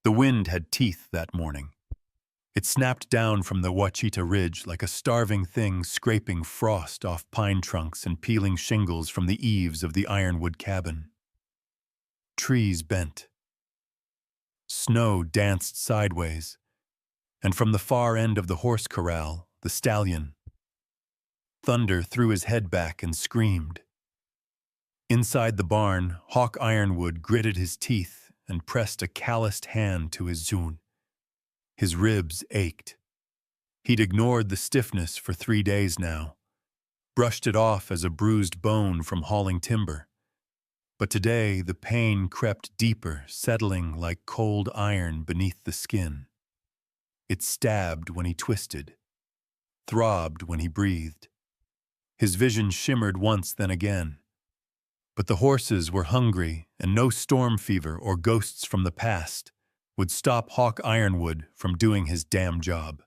The wind had teeth that morning. It snapped down from the Wachita Ridge like a starving thing scraping frost off pine trunks and peeling shingles from the eaves of the ironwood cabin. Trees bent. Snow danced sideways, and from the far end of the horse corral, the stallion, Thunder threw his head back and screamed. Inside the barn, Hawk Ironwood gritted his teeth and pressed a calloused hand to his zune. His ribs ached. He'd ignored the stiffness for 3 days now, brushed it off as a bruised bone from hauling timber. But today the pain crept deeper, settling like cold iron beneath the skin. It stabbed when he twisted, throbbed when he breathed. His vision shimmered once, then again. But the horses were hungry, and no storm fever or ghosts from the past would stop Hawk Ironwood from doing his damn job.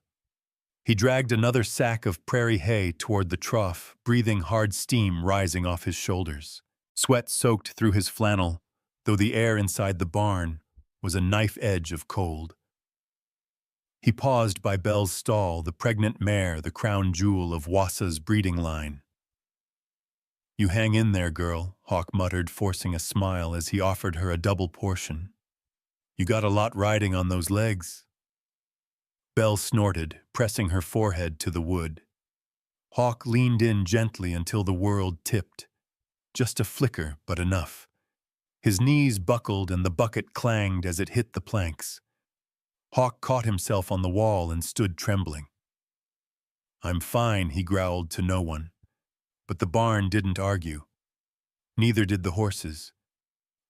He dragged another sack of prairie hay toward the trough, breathing hard steam rising off his shoulders. Sweat soaked through his flannel, though the air inside the barn was a knife edge of cold. He paused by Belle's stall, the pregnant mare, the crown jewel of Wassa's breeding line. "You hang in there, girl," Hawk muttered, forcing a smile as he offered her a double portion. "You got a lot riding on those legs." Belle snorted, pressing her forehead to the wood. Hawk leaned in gently until the world tipped. Just a flicker, but enough. His knees buckled and the bucket clanged as it hit the planks. Hawk caught himself on the wall and stood trembling. "I'm fine," he growled to no one. But the barn didn't argue. Neither did the horses.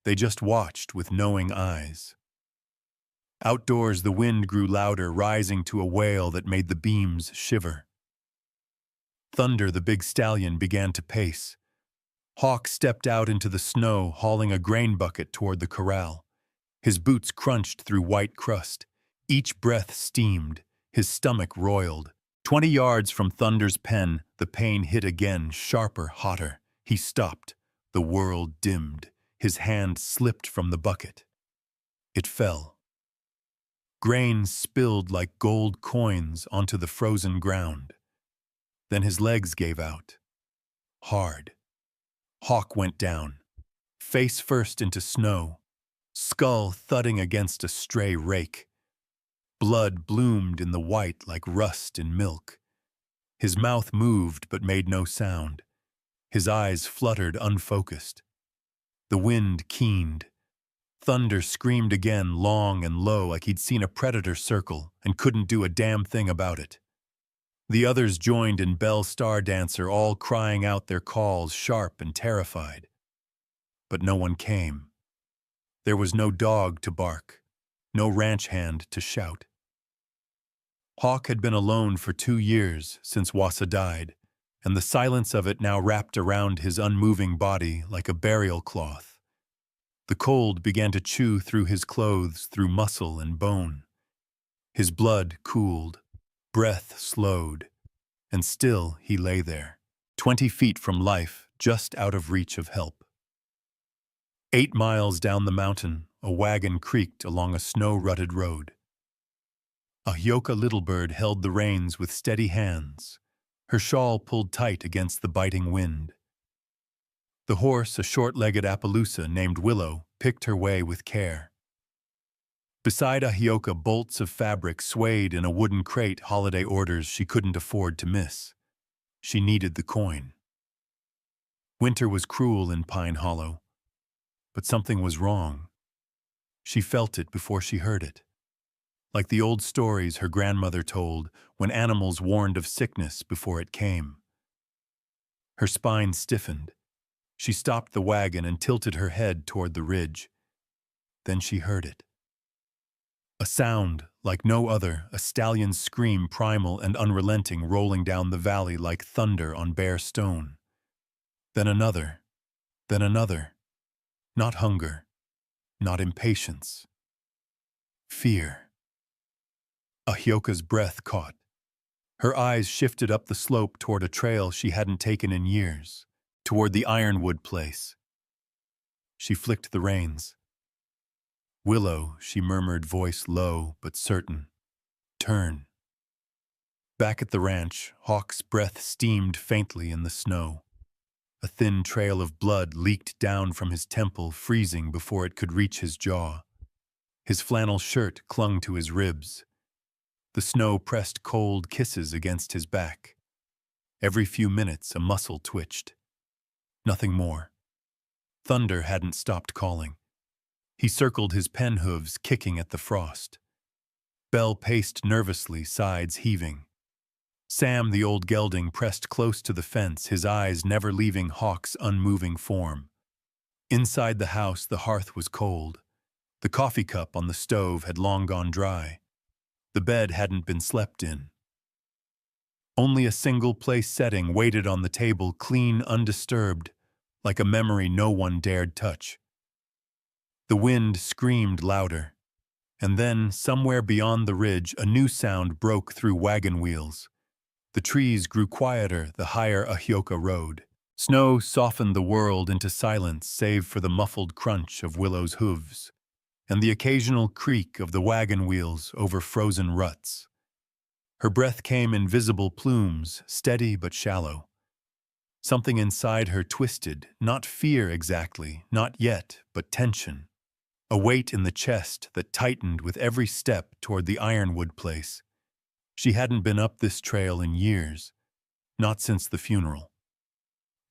They just watched with knowing eyes. Outdoors, the wind grew louder, rising to a wail that made the beams shiver. Thunder, the big stallion, began to pace. Hawk stepped out into the snow, hauling a grain bucket toward the corral. His boots crunched through white crust. Each breath steamed. His stomach roiled. 20 yards from Thunder's pen, the pain hit again, sharper, hotter. He stopped. The world dimmed. His hand slipped from the bucket. It fell. Grain spilled like gold coins onto the frozen ground. Then his legs gave out. Hard. Hawk went down, face first into snow, skull thudding against a stray rake. Blood bloomed in the white like rust in milk. His mouth moved but made no sound. His eyes fluttered unfocused. The wind keened. Thunder screamed again, long and low, like he'd seen a predator circle and couldn't do a damn thing about it. The others joined in Belle Star Dancer, all crying out their calls, sharp and terrified. But no one came. There was no dog to bark, no ranch hand to shout. Hawk had been alone for 2 years since Wassa died, and the silence of it now wrapped around his unmoving body like a burial cloth. The cold began to chew through his clothes, through muscle and bone. His blood cooled, breath slowed, and still he lay there, 20 feet from life, just out of reach of help. 8 miles down the mountain, a wagon creaked along a snow-rutted road. Ahyoka Littlebird held the reins with steady hands, her shawl pulled tight against the biting wind. The horse, a short-legged Appaloosa named Willow, picked her way with care. Beside Ahyoka, bolts of fabric swayed in a wooden crate, holiday orders she couldn't afford to miss. She needed the coin. Winter was cruel in Pine Hollow, but something was wrong. She felt it before she heard it. Like the old stories her grandmother told when animals warned of sickness before it came. Her spine stiffened. She stopped the wagon and tilted her head toward the ridge. Then she heard it. A sound like no other, a stallion's scream, primal and unrelenting, rolling down the valley like thunder on bare stone. Then another. Then another. Not hunger. Not impatience. Fear. Ahyoka's breath caught. Her eyes shifted up the slope toward a trail she hadn't taken in years, toward the Ironwood place. She flicked the reins. Willow, she murmured, voice low but certain. Turn. Back at the ranch, Hawk's breath steamed faintly in the snow. A thin trail of blood leaked down from his temple, freezing before it could reach his jaw. His flannel shirt clung to his ribs. The snow pressed cold kisses against his back. Every few minutes, a muscle twitched. Nothing more. Thunder hadn't stopped calling. He circled his pen hooves, kicking at the frost. Belle paced nervously, sides heaving. Sam, the old gelding, pressed close to the fence, his eyes never leaving Hawk's unmoving form. Inside the house, the hearth was cold. The coffee cup on the stove had long gone dry. The bed hadn't been slept in. Only a single place setting waited on the table, clean, undisturbed, like a memory no one dared touch. The wind screamed louder, and then, somewhere beyond the ridge, a new sound broke through wagon wheels. The trees grew quieter the higher Ahioka rode. Snow softened the world into silence save for the muffled crunch of Willow's hooves and the occasional creak of the wagon wheels over frozen ruts. Her breath came in visible plumes, steady but shallow. Something inside her twisted, not fear exactly, not yet, but tension. A weight in the chest that tightened with every step toward the ironwood place. She hadn't been up this trail in years, not since the funeral.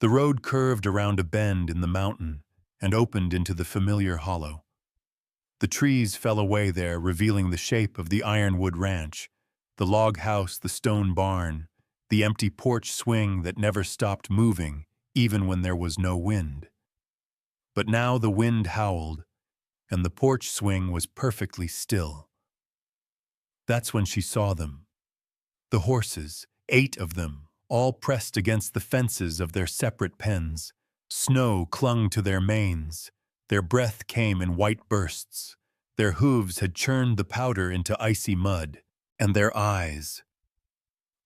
The road curved around a bend in the mountain and opened into the familiar hollow. The trees fell away there, revealing the shape of the ironwood ranch, the log house, the stone barn, the empty porch swing that never stopped moving, even when there was no wind. But now the wind howled, and the porch swing was perfectly still. That's when she saw them. The horses, 8 of them, all pressed against the fences of their separate pens. Snow clung to their manes. Their breath came in white bursts. Their hooves had churned the powder into icy mud. And their eyes.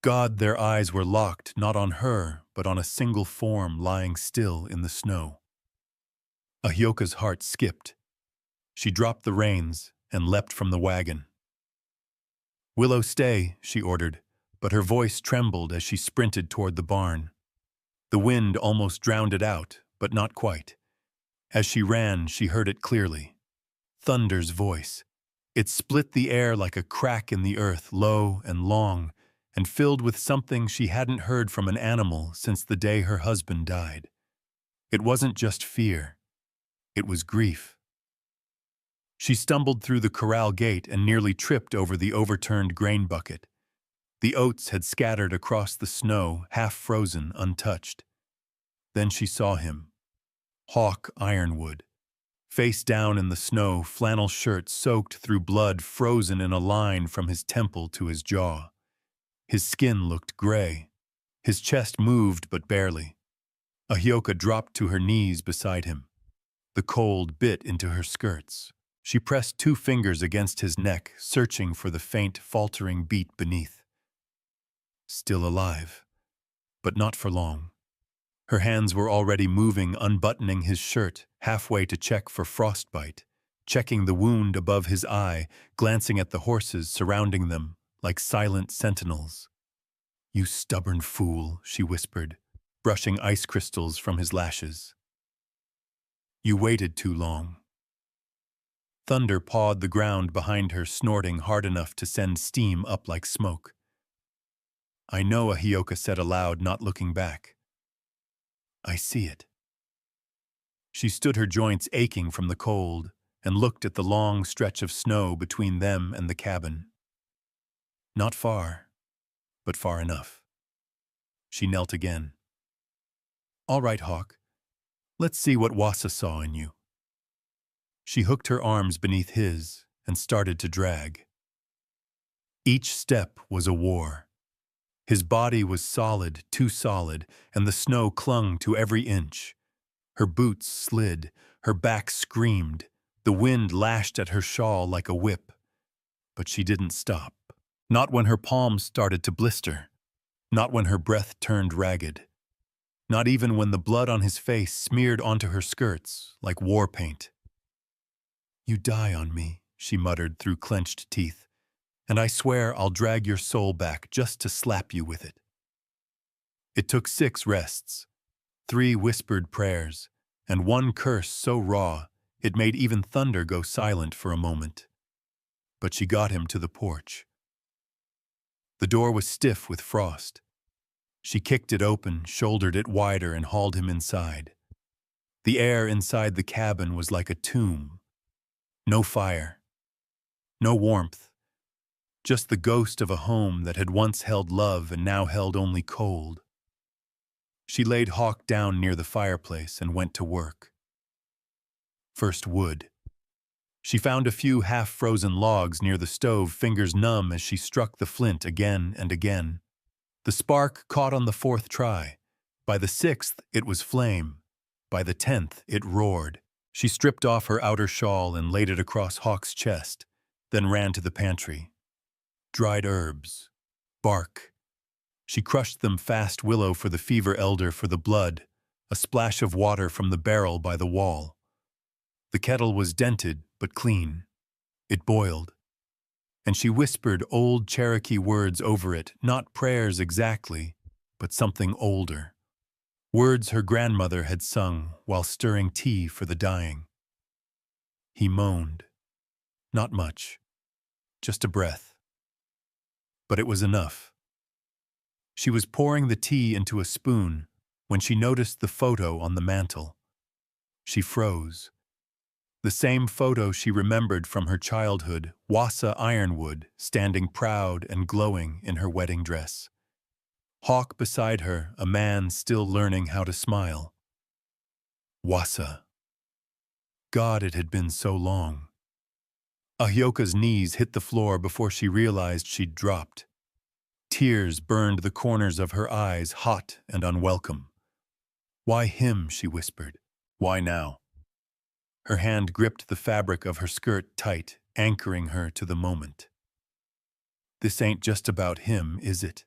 God, their eyes were locked not on her, but on a single form lying still in the snow. Ahioka's heart skipped. She dropped the reins and leapt from the wagon. "Willow, stay," she ordered, but her voice trembled as she sprinted toward the barn. The wind almost drowned it out, but not quite. As she ran, she heard it clearly. Thunder's voice. It split the air like a crack in the earth, low and long, and filled with something she hadn't heard from an animal since the day her husband died. It wasn't just fear. It was grief. She stumbled through the corral gate and nearly tripped over the overturned grain bucket. The oats had scattered across the snow, half frozen, untouched. Then she saw him. Hawk Ironwood. Face down in the snow, flannel shirt soaked through blood, frozen in a line from his temple to his jaw. His skin looked gray. His chest moved but barely. Ahioka dropped to her knees beside him. The cold bit into her skirts. She pressed 2 fingers against his neck, searching for the faint, faltering beat beneath. Still alive, but not for long. Her hands were already moving, unbuttoning his shirt, halfway to check for frostbite, checking the wound above his eye, glancing at the horses surrounding them like silent sentinels. "You stubborn fool," she whispered, brushing ice crystals from his lashes. "You waited too long." Thunder pawed the ground behind her, snorting hard enough to send steam up like smoke. "I know," Ahioka said aloud, not looking back. "I see it." She stood, her joints aching from the cold, and looked at the long stretch of snow between them and the cabin. Not far, but far enough. She knelt again. "All right, Hawk. Let's see what Wassa saw in you." She hooked her arms beneath his and started to drag. Each step was a war. His body was solid, too solid, and the snow clung to every inch. Her boots slid, her back screamed, the wind lashed at her shawl like a whip. But she didn't stop. Not when her palms started to blister. Not when her breath turned ragged. Not even when the blood on his face smeared onto her skirts like war paint. "You die on me," she muttered through clenched teeth, "and I swear I'll drag your soul back just to slap you with it." It took 6 rests, 3 whispered prayers, and 1 curse so raw it made even thunder go silent for a moment. But she got him to the porch. The door was stiff with frost. She kicked it open, shouldered it wider, and hauled him inside. The air inside the cabin was like a tomb. No fire, no warmth, just the ghost of a home that had once held love and now held only cold. She laid Hawk down near the fireplace and went to work. First wood. She found a few half-frozen logs near the stove, fingers numb as she struck the flint again and again. The spark caught on the 4th try. By the 6th, it was flame. By the 10th, it roared. She stripped off her outer shawl and laid it across Hawk's chest, then ran to the pantry. Dried herbs. Bark. She crushed them fast, willow for the fever, elder for the blood, a splash of water from the barrel by the wall. The kettle was dented, but clean. It boiled. And she whispered old Cherokee words over it, not prayers exactly, but something older. Words her grandmother had sung while stirring tea for the dying. He moaned. Not much. Just a breath. But it was enough. She was pouring the tea into a spoon when she noticed the photo on the mantel. She froze. The same photo she remembered from her childhood, Wassa Ironwood, standing proud and glowing in her wedding dress. Hawk beside her, a man still learning how to smile. Wassa. God, it had been so long. Ahyoka's knees hit the floor before she realized she'd dropped. Tears burned the corners of her eyes, hot and unwelcome. "Why him?" she whispered. "Why now?" Her hand gripped the fabric of her skirt tight, anchoring her to the moment. "This ain't just about him, is it?"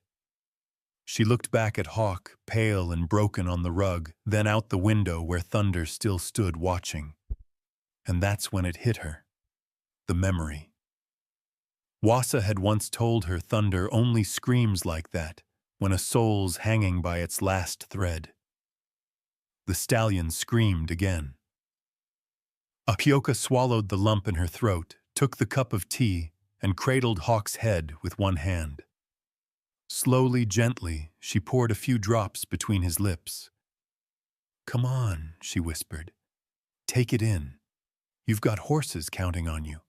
She looked back at Hawk, pale and broken on the rug, then out the window where Thunder still stood watching. And that's when it hit her. The memory. Wassa had once told her Thunder only screams like that when a soul's hanging by its last thread. The stallion screamed again. Ahyoka swallowed the lump in her throat, took the cup of tea, and cradled Hawk's head with one hand. Slowly, gently, she poured a few drops between his lips. "Come on," she whispered. "Take it in. You've got horses counting on you."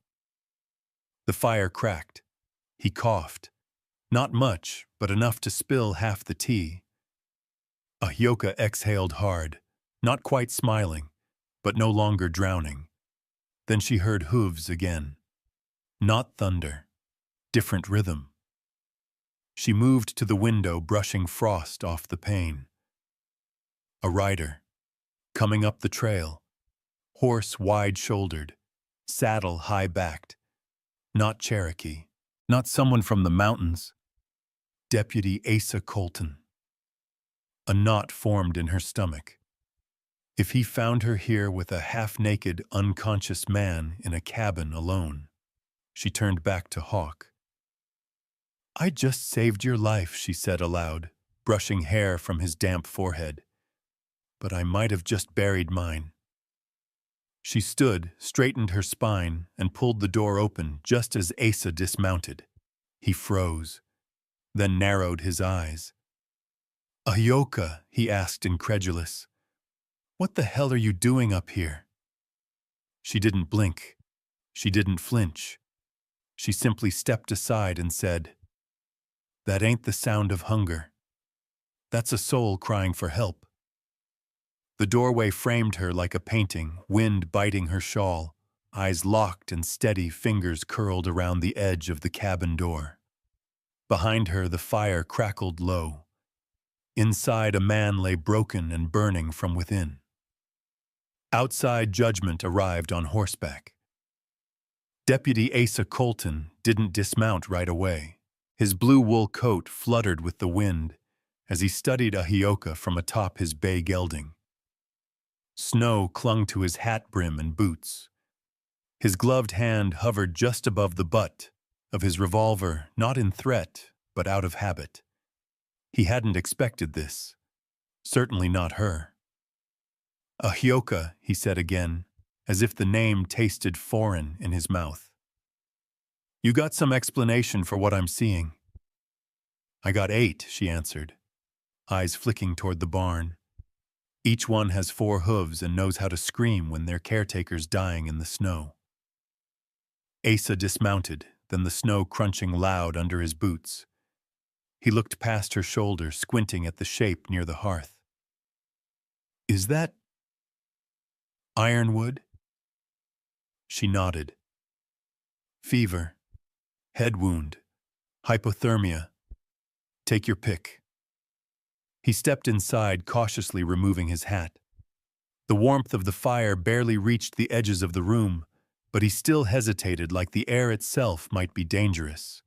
The fire cracked. He coughed. Not much, but enough to spill half the tea. Ahyoka exhaled hard, not quite smiling, but no longer drowning. Then she heard hooves again. Not thunder. Different rhythm. She moved to the window, brushing frost off the pane. A rider. Coming up the trail. Horse wide-shouldered. Saddle high-backed. Not Cherokee. Not someone from the mountains. Deputy Asa Colton. A knot formed in her stomach. If he found her here with a half-naked, unconscious man in a cabin alone. She turned back to Hawk. "I just saved your life," she said aloud, brushing hair from his damp forehead. "But I might have just buried mine." She stood, straightened her spine, and pulled the door open just as Asa dismounted. He froze, then narrowed his eyes. "Ahyoka," he asked, incredulous. "What the hell are you doing up here?" She didn't blink. She didn't flinch. She simply stepped aside and said, "That ain't the sound of hunger. That's a soul crying for help." The doorway framed her like a painting, wind biting her shawl, eyes locked and steady, fingers curled around the edge of the cabin door. Behind her, the fire crackled low. Inside, a man lay broken and burning from within. Outside, Judgment arrived on horseback. Deputy Asa Colton didn't dismount right away. His blue wool coat fluttered with the wind as he studied Ahyoka from atop his bay gelding. Snow clung to his hat brim and boots. His gloved hand hovered just above the butt of his revolver, not in threat, but out of habit. He hadn't expected this. Certainly not her. "Ahioka," he said again, as if the name tasted foreign in his mouth. "You got some explanation for what I'm seeing?" "I got 8, she answered, eyes flicking toward the barn. "Each one has 4 hooves and knows how to scream when their caretaker's dying in the snow." Asa dismounted, then the snow crunching loud under his boots. He looked past her shoulder, squinting at the shape near the hearth. "Is that ironwood?" She nodded. "Fever, head wound, hypothermia. Take your pick." He stepped inside, cautiously removing his hat. The warmth of the fire barely reached the edges of the room, but he still hesitated, like the air itself might be dangerous.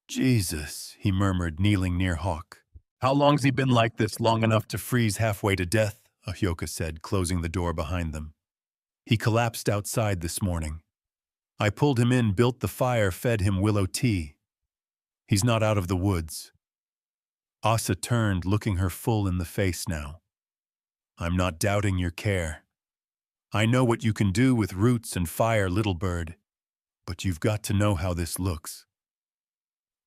"Jesus," he murmured, kneeling near Hawk. "How long's he been like this? Long enough to freeze halfway to death," Ahioka said, closing the door behind them. "He collapsed outside this morning. I pulled him in, built the fire, fed him willow tea. He's not out of the woods." Asa turned, looking her full in the face now. "I'm not doubting your care. I know what you can do with roots and fire, little bird. But you've got to know how this looks."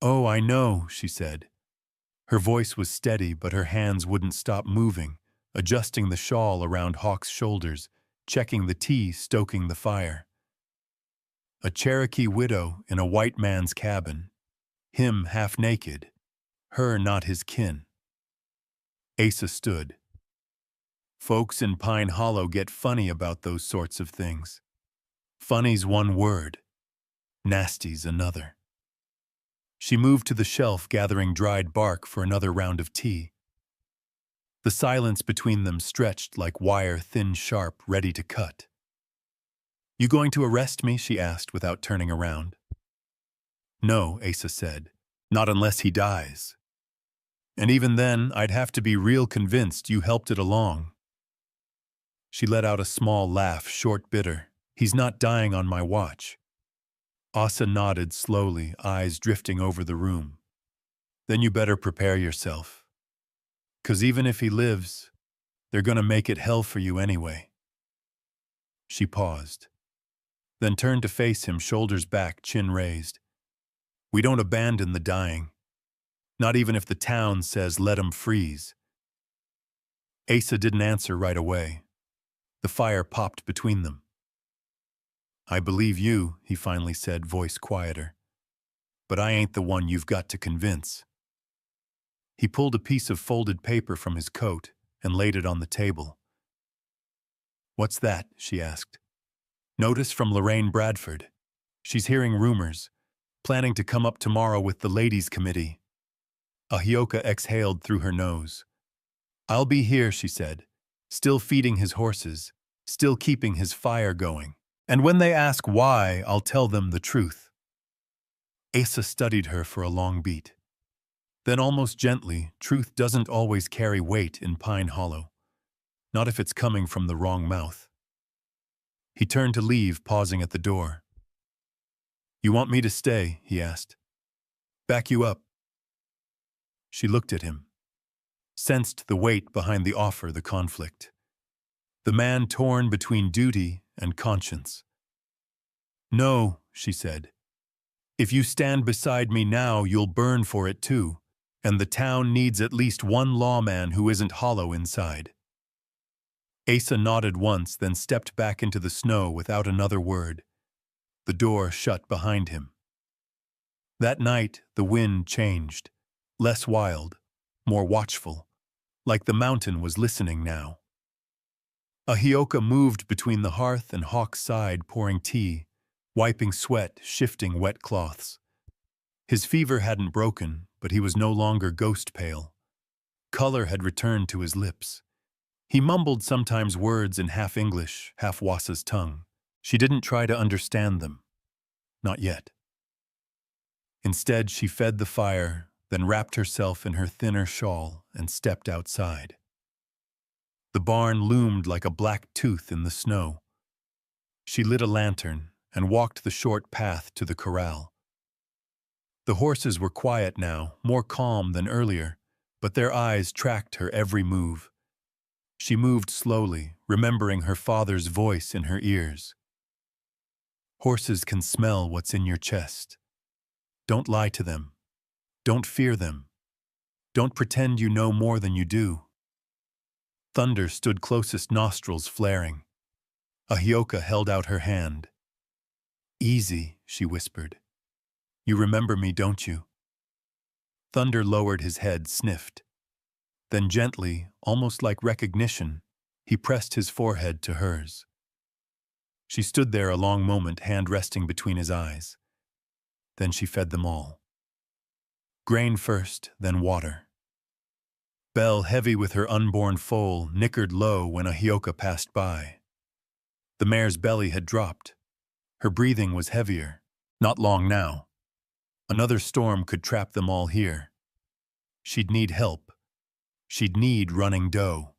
"Oh, I know," she said. Her voice was steady, but her hands wouldn't stop moving, adjusting the shawl around Hawk's shoulders, checking the tea, stoking the fire. "A Cherokee widow in a white man's cabin. Him half naked. Her not his kin." Asa stood. "Folks in Pine Hollow get funny about those sorts of things. Funny's one word. Nasty's another." She moved to the shelf, gathering dried bark for another round of tea. The silence between them stretched like wire, thin, sharp, ready to cut. "You going to arrest me?" she asked without turning around. "No," Asa said. "Not unless he dies. And even then, I'd have to be real convinced you helped it along." She let out a small laugh, short, bitter. "He's not dying on my watch." Asa nodded slowly, eyes drifting over the room. "Then you better prepare yourself. 'Cause even if he lives, they're gonna make it hell for you anyway." She paused, then turned to face him, shoulders back, chin raised. "We don't abandon the dying. Not even if the town says let 'em freeze." Asa didn't answer right away. The fire popped between them. "I believe you," he finally said, voice quieter. "But I ain't the one you've got to convince." He pulled a piece of folded paper from his coat and laid it on the table. "What's that?" she asked. "Notice from Lorraine Bradford. She's hearing rumors, planning to come up tomorrow with the ladies' committee." Ahioka exhaled through her nose. "I'll be here," she said, "still feeding his horses, still keeping his fire going. And when they ask why, I'll tell them the truth." Asa studied her for a long beat. Then almost gently, "Truth doesn't always carry weight in Pine Hollow. Not if it's coming from the wrong mouth." He turned to leave, pausing at the door. "You want me to stay?" he asked. "Back you up?" She looked at him, sensed the weight behind the offer, the conflict. The man torn between duty and conscience. "No," she said. "If you stand beside me now, you'll burn for it too, and the town needs at least one lawman who isn't hollow inside." Asa nodded once, then stepped back into the snow without another word. The door shut behind him. That night, the wind changed, less wild, more watchful, like the mountain was listening now. Ahioka moved between the hearth and Hawk's side, pouring tea, wiping sweat, shifting wet cloths. His fever hadn't broken, but he was no longer ghost pale. Color had returned to his lips. He mumbled sometimes words in half English, half Wasa's tongue. She didn't try to understand them. Not yet. Instead, she fed the fire, then wrapped herself in her thinner shawl and stepped outside. The barn loomed like a black tooth in the snow. She lit a lantern and walked the short path to the corral. The horses were quiet now, more calm than earlier, but their eyes tracked her every move. She moved slowly, remembering her father's voice in her ears. Horses can smell what's in your chest. Don't lie to them. Don't fear them. Don't pretend you know more than you do. Thunder stood closest, nostrils flaring. Ahioka held out her hand. Easy, she whispered. You remember me, don't you? Thunder lowered his head, sniffed. Then gently, almost like recognition, he pressed his forehead to hers. She stood there a long moment, hand resting between his eyes. Then she fed them all. Grain first, then water. Belle, heavy with her unborn foal, nickered low when Ahioka passed by. The mare's belly had dropped. Her breathing was heavier. Not long now. Another storm could trap them all here. She'd need help. She'd need running doe.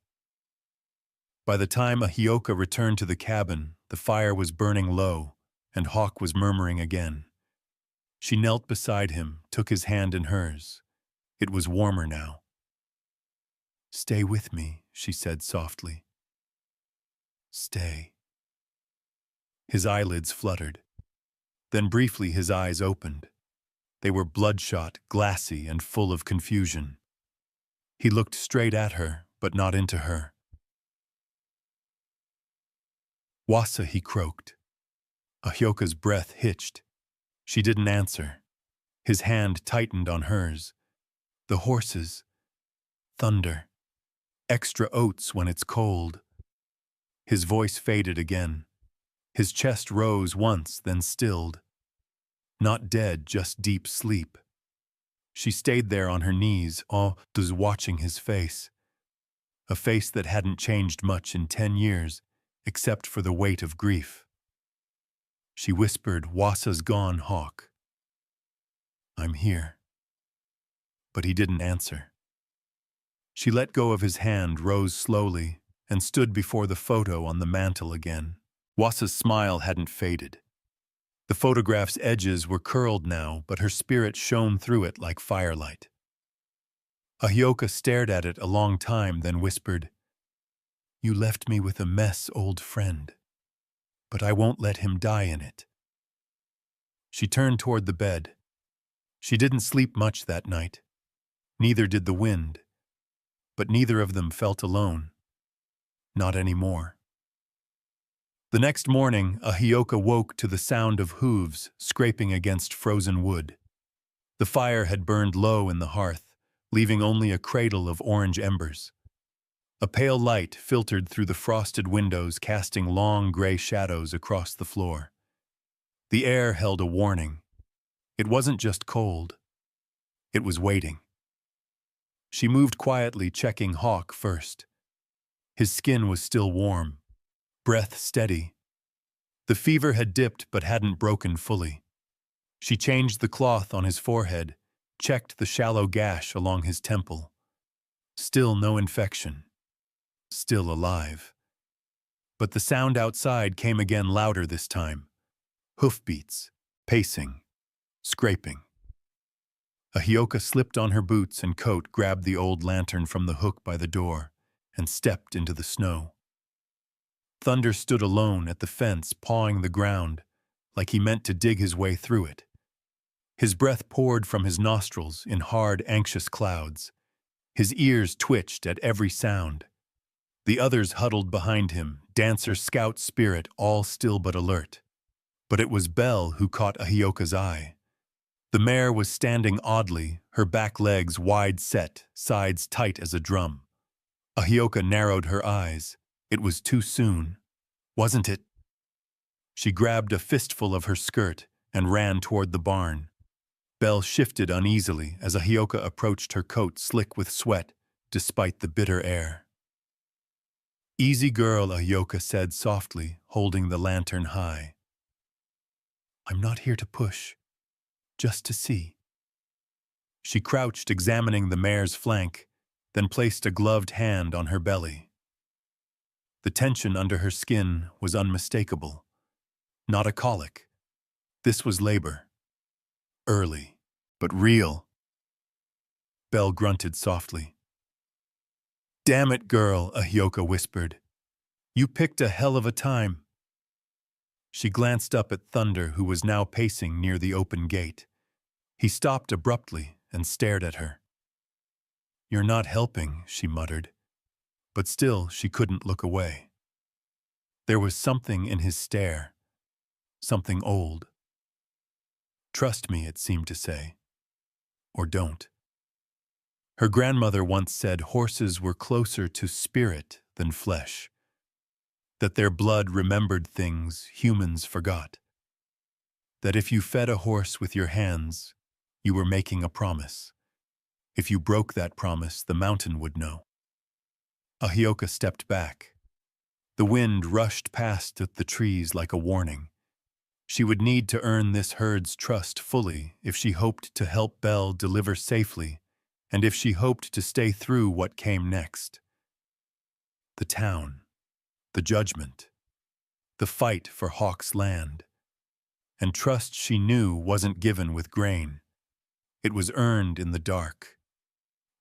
By the time Ahioka returned to the cabin, the fire was burning low, and Hawk was murmuring again. She knelt beside him, took his hand in hers. It was warmer now. Stay with me, she said softly. Stay. His eyelids fluttered. Then briefly his eyes opened. They were bloodshot, glassy, and full of confusion. He looked straight at her, but not into her. Wassa, he croaked. Ahioka's breath hitched. She didn't answer. His hand tightened on hers. The horses. Thunder. Extra oats when it's cold. His voice faded again. His chest rose once, then stilled. Not dead, just deep sleep. She stayed there on her knees, just watching his face. A face that hadn't changed much in 10 years, except for the weight of grief. She whispered, Wassa's gone, Hawk. I'm here. But he didn't answer. She let go of his hand, rose slowly, and stood before the photo on the mantel again. Wassa's smile hadn't faded. The photograph's edges were curled now, but her spirit shone through it like firelight. Ahioka stared at it a long time, then whispered, You left me with a mess, old friend, but I won't let him die in it. She turned toward the bed. She didn't sleep much that night. Neither did the wind. But neither of them felt alone. Not anymore. The next morning, Ahioka woke to the sound of hooves scraping against frozen wood. The fire had burned low in the hearth, leaving only a cradle of orange embers. A pale light filtered through the frosted windows, casting long gray shadows across the floor. The air held a warning. It wasn't just cold. It was waiting. She moved quietly, checking Hawk first. His skin was still warm. Breath steady. The fever had dipped but hadn't broken fully. She changed the cloth on his forehead, checked the shallow gash along his temple. Still no infection. Still alive. But the sound outside came again, louder this time. Hoofbeats, pacing, scraping. Ahioka slipped on her boots and coat, grabbed the old lantern from the hook by the door, and stepped into the snow. Thunder stood alone at the fence, pawing the ground, like he meant to dig his way through it. His breath poured from his nostrils in hard, anxious clouds. His ears twitched at every sound. The others huddled behind him, dancer, scout, spirit, all still but alert. But it was Belle who caught Ahioka's eye. The mare was standing oddly, her back legs wide set, sides tight as a drum. Ahioka narrowed her eyes. It was too soon, wasn't it? She grabbed a fistful of her skirt and ran toward the barn. Belle shifted uneasily as Ahioka approached, her coat slick with sweat, despite the bitter air. Easy girl, Ahioka said softly, holding the lantern high. I'm not here to push, just to see. She crouched, examining the mare's flank, then placed a gloved hand on her belly. The tension under her skin was unmistakable. Not a colic. This was labor. Early, but real. Belle grunted softly. Damn it, girl, Ahioka whispered. You picked a hell of a time. She glanced up at Thunder, who was now pacing near the open gate. He stopped abruptly and stared at her. You're not helping, she muttered. But still, she couldn't look away. There was something in his stare, something old. Trust me, it seemed to say. Or don't. Her grandmother once said horses were closer to spirit than flesh, that their blood remembered things humans forgot, that if you fed a horse with your hands, you were making a promise. If you broke that promise, the mountain would know. Ahioka stepped back. The wind rushed past the trees like a warning. She would need to earn this herd's trust fully if she hoped to help Belle deliver safely, and if she hoped to stay through what came next. The town, the judgment, the fight for Hawk's land. And trust she knew wasn't given with grain. It was earned in the dark,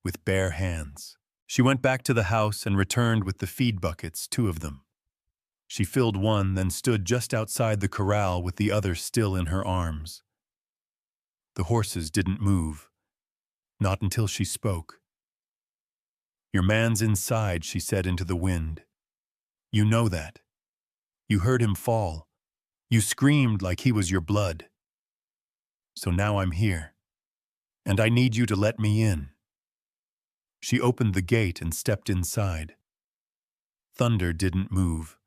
with bare hands. She went back to the house and returned with the feed buckets, 2 of them. She filled one, then stood just outside the corral with the other still in her arms. The horses didn't move, not until she spoke. Your man's inside, she said into the wind. You know that. You heard him fall. You screamed like he was your blood. So now I'm here, and I need you to let me in. She opened the gate and stepped inside. Thunder didn't move,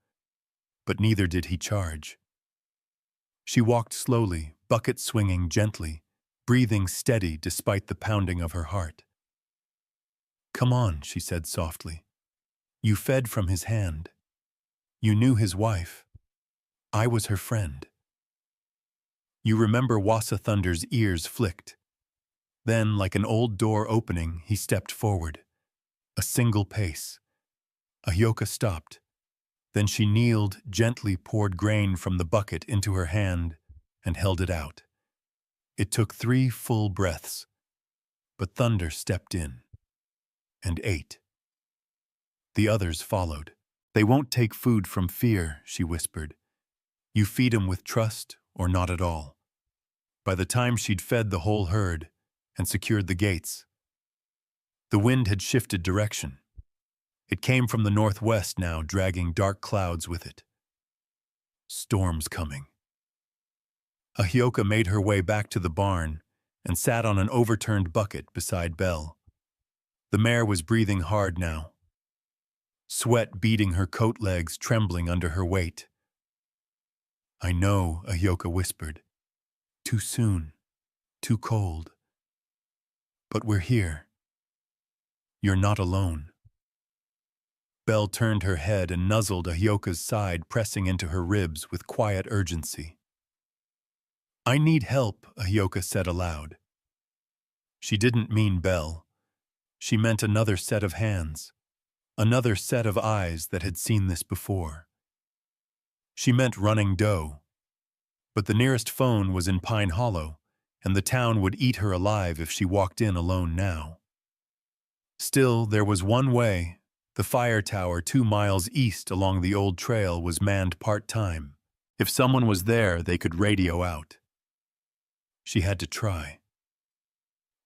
but neither did he charge. She walked slowly, bucket swinging gently, breathing steady despite the pounding of her heart. Come on, she said softly. You fed from his hand. You knew his wife. I was her friend. You remember Wassa Thunder's ears flicked. Then, like an old door opening, he stepped forward. A single pace. Ahioka stopped. Then she kneeled, gently poured grain from the bucket into her hand, and held it out. It took 3 full breaths, but Thunder stepped in and ate. The others followed. They won't take food from fear, she whispered. You feed 'em with trust or not at all. By the time she'd fed the whole herd and secured the gates, the wind had shifted direction. It came from the northwest now, dragging dark clouds with it. Storm's coming. Ahioka made her way back to the barn and sat on an overturned bucket beside Belle. The mare was breathing hard now, sweat beading her coat legs, trembling under her weight. I know, Ahioka whispered. Too soon, too cold. But we're here. You're not alone. Belle turned her head and nuzzled Ahioka's side, pressing into her ribs with quiet urgency. I need help, Ahioka said aloud. She didn't mean Belle. She meant another set of hands, another set of eyes that had seen this before. She meant Running Doe. But the nearest phone was in Pine Hollow, and the town would eat her alive if she walked in alone now. Still, there was one way. The fire tower 2 miles east along the old trail was manned part-time. If someone was there, they could radio out. She had to try.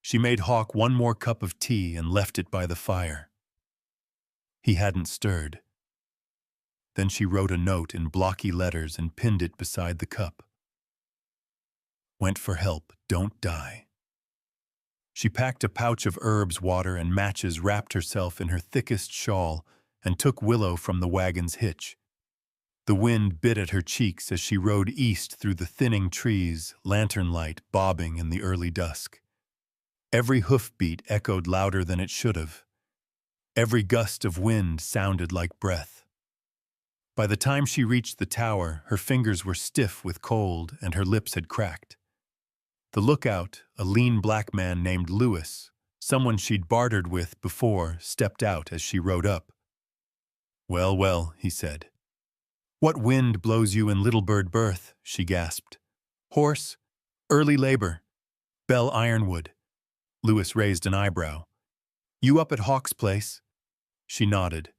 She made Hawk 1 more cup of tea and left it by the fire. He hadn't stirred. Then she wrote a note in blocky letters and pinned it beside the cup. Went for help, don't die. She packed a pouch of herbs water and matches, wrapped herself in her thickest shawl, and took Willow from the wagon's hitch. The wind bit at her cheeks as she rode east through the thinning trees, lantern light bobbing in the early dusk. Every hoofbeat echoed louder than it should have. Every gust of wind sounded like breath. By the time she reached the tower, her fingers were stiff with cold and her lips had cracked. The lookout, a lean black man named Lewis, someone she'd bartered with before, stepped out as she rode up. Well, well, he said. What wind blows you in Little Bird Berth? She gasped. Horse? Early labor. Bell Ironwood. Lewis raised an eyebrow. You up at Hawk's place? She nodded.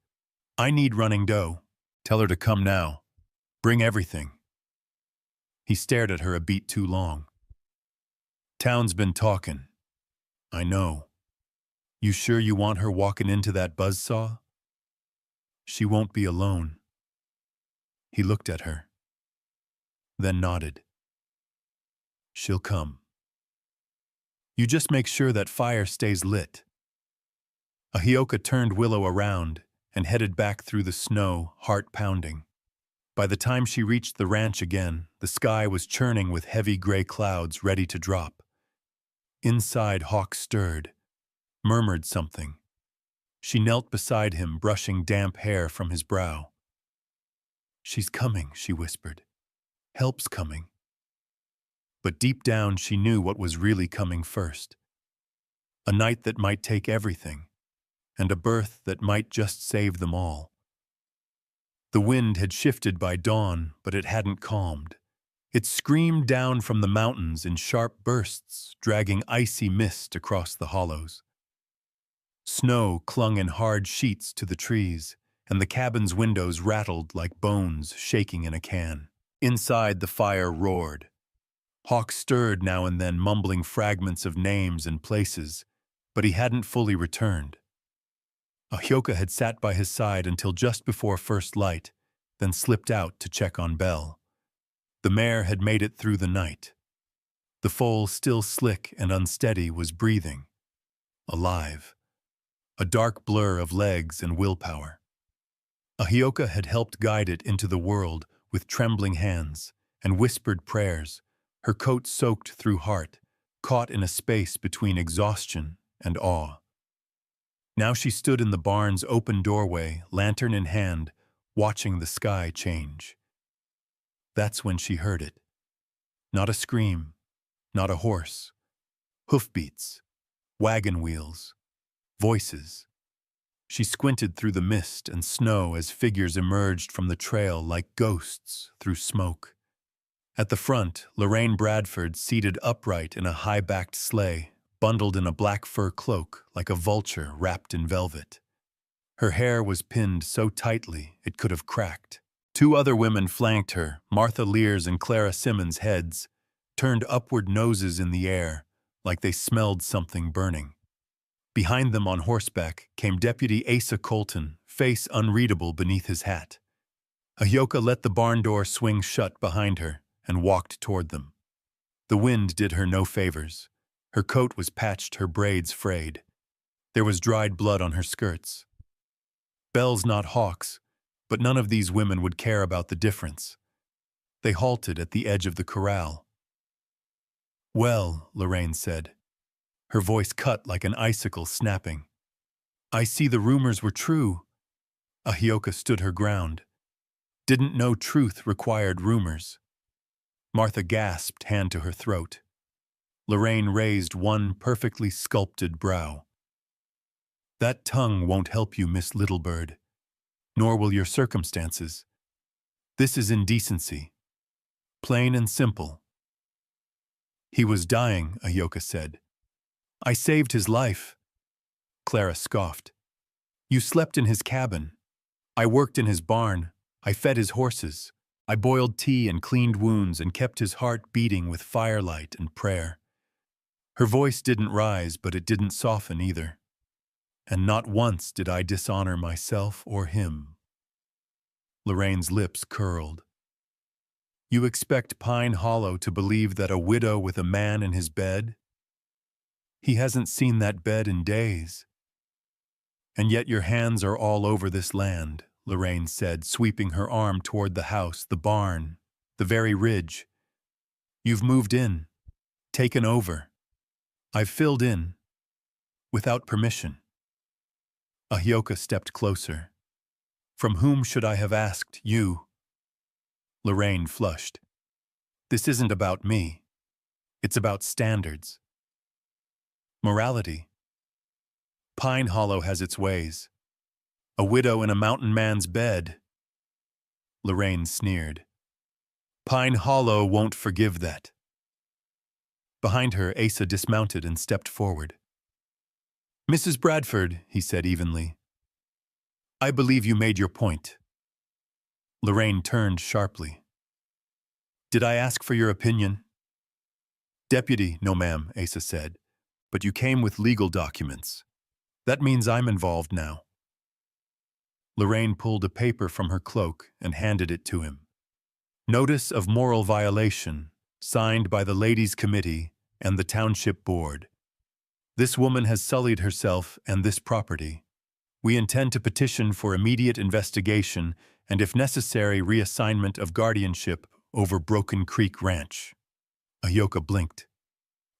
I need running dough. Tell her to come now. Bring everything. He stared at her a beat too long. Town's been talkin'. I know. You sure you want her walkin' into that buzzsaw? She won't be alone. He looked at her, then nodded. She'll come. You just make sure that fire stays lit. Ahioka turned Willow around and headed back through the snow, heart pounding. By the time she reached the ranch again, the sky was churning with heavy gray clouds ready to drop. Inside, Hawk stirred, murmured something. She knelt beside him, brushing damp hair from his brow. She's coming, she whispered. Help's coming. But deep down she knew what was really coming first. A night that might take everything, and a birth that might just save them all. The wind had shifted by dawn, but it hadn't calmed. It screamed down from the mountains in sharp bursts, dragging icy mist across the hollows. Snow clung in hard sheets to the trees, and the cabin's windows rattled like bones shaking in a can. Inside, the fire roared. Hawk stirred now and then, mumbling fragments of names and places, but he hadn't fully returned. Ahioka had sat by his side until just before first light, then slipped out to check on Belle. The mare had made it through the night. The foal, still slick and unsteady, was breathing. Alive. A dark blur of legs and willpower. Ahioka had helped guide it into the world with trembling hands and whispered prayers, her coat soaked through heart, caught in a space between exhaustion and awe. Now she stood in the barn's open doorway, lantern in hand, watching the sky change. That's when she heard it. Not a scream, not a horse. Hoofbeats, wagon wheels, voices. She squinted through the mist and snow as figures emerged from the trail like ghosts through smoke. At the front, Lorraine Bradford seated upright in a high-backed sleigh, bundled in a black fur cloak like a vulture wrapped in velvet. Her hair was pinned so tightly it could have cracked. Two other women flanked her, Martha Lear's and Clara Simmons' heads, turned upward noses in the air, like they smelled something burning. Behind them on horseback came Deputy Asa Colton, face unreadable beneath his hat. Ahioka let the barn door swing shut behind her and walked toward them. The wind did her no favors. Her coat was patched, her braids frayed. There was dried blood on her skirts. Belle's not Hawk's, but none of these women would care about the difference. They halted at the edge of the corral. Well, Lorraine said, her voice cut like an icicle snapping. I see the rumors were true. Ahioka stood her ground. Didn't know truth required rumors. Martha gasped, hand to her throat. Lorraine raised one perfectly sculpted brow. That tongue won't help you, Miss Littlebird, nor will your circumstances. This is indecency. Plain and simple. He was dying, Ahioka said. I saved his life. Clara scoffed. You slept in his cabin. I worked in his barn. I fed his horses. I boiled tea and cleaned wounds and kept his heart beating with firelight and prayer. Her voice didn't rise, but it didn't soften either. And not once did I dishonor myself or him. Lorraine's lips curled. You expect Pine Hollow to believe that a widow with a man in his bed? He hasn't seen that bed in days. And yet your hands are all over this land, Lorraine said, sweeping her arm toward the house, the barn, the very ridge. You've moved in, taken over. I've filled in, without permission. Ahioka stepped closer. From whom should I have asked you? Lorraine flushed. This isn't about me. It's about standards. Morality. Pine Hollow has its ways. A widow in a mountain man's bed. Lorraine sneered. Pine Hollow won't forgive that. Behind her, Asa dismounted and stepped forward. Mrs. Bradford, he said evenly, I believe you made your point. Lorraine turned sharply. Did I ask for your opinion? Deputy, no ma'am, Asa said, but you came with legal documents. That means I'm involved now. Lorraine pulled a paper from her cloak and handed it to him. Notice of moral violation, signed by the Ladies' Committee and the Township Board. This woman has sullied herself and this property. We intend to petition for immediate investigation and, if necessary, reassignment of guardianship over Broken Creek Ranch. Ahyoka blinked.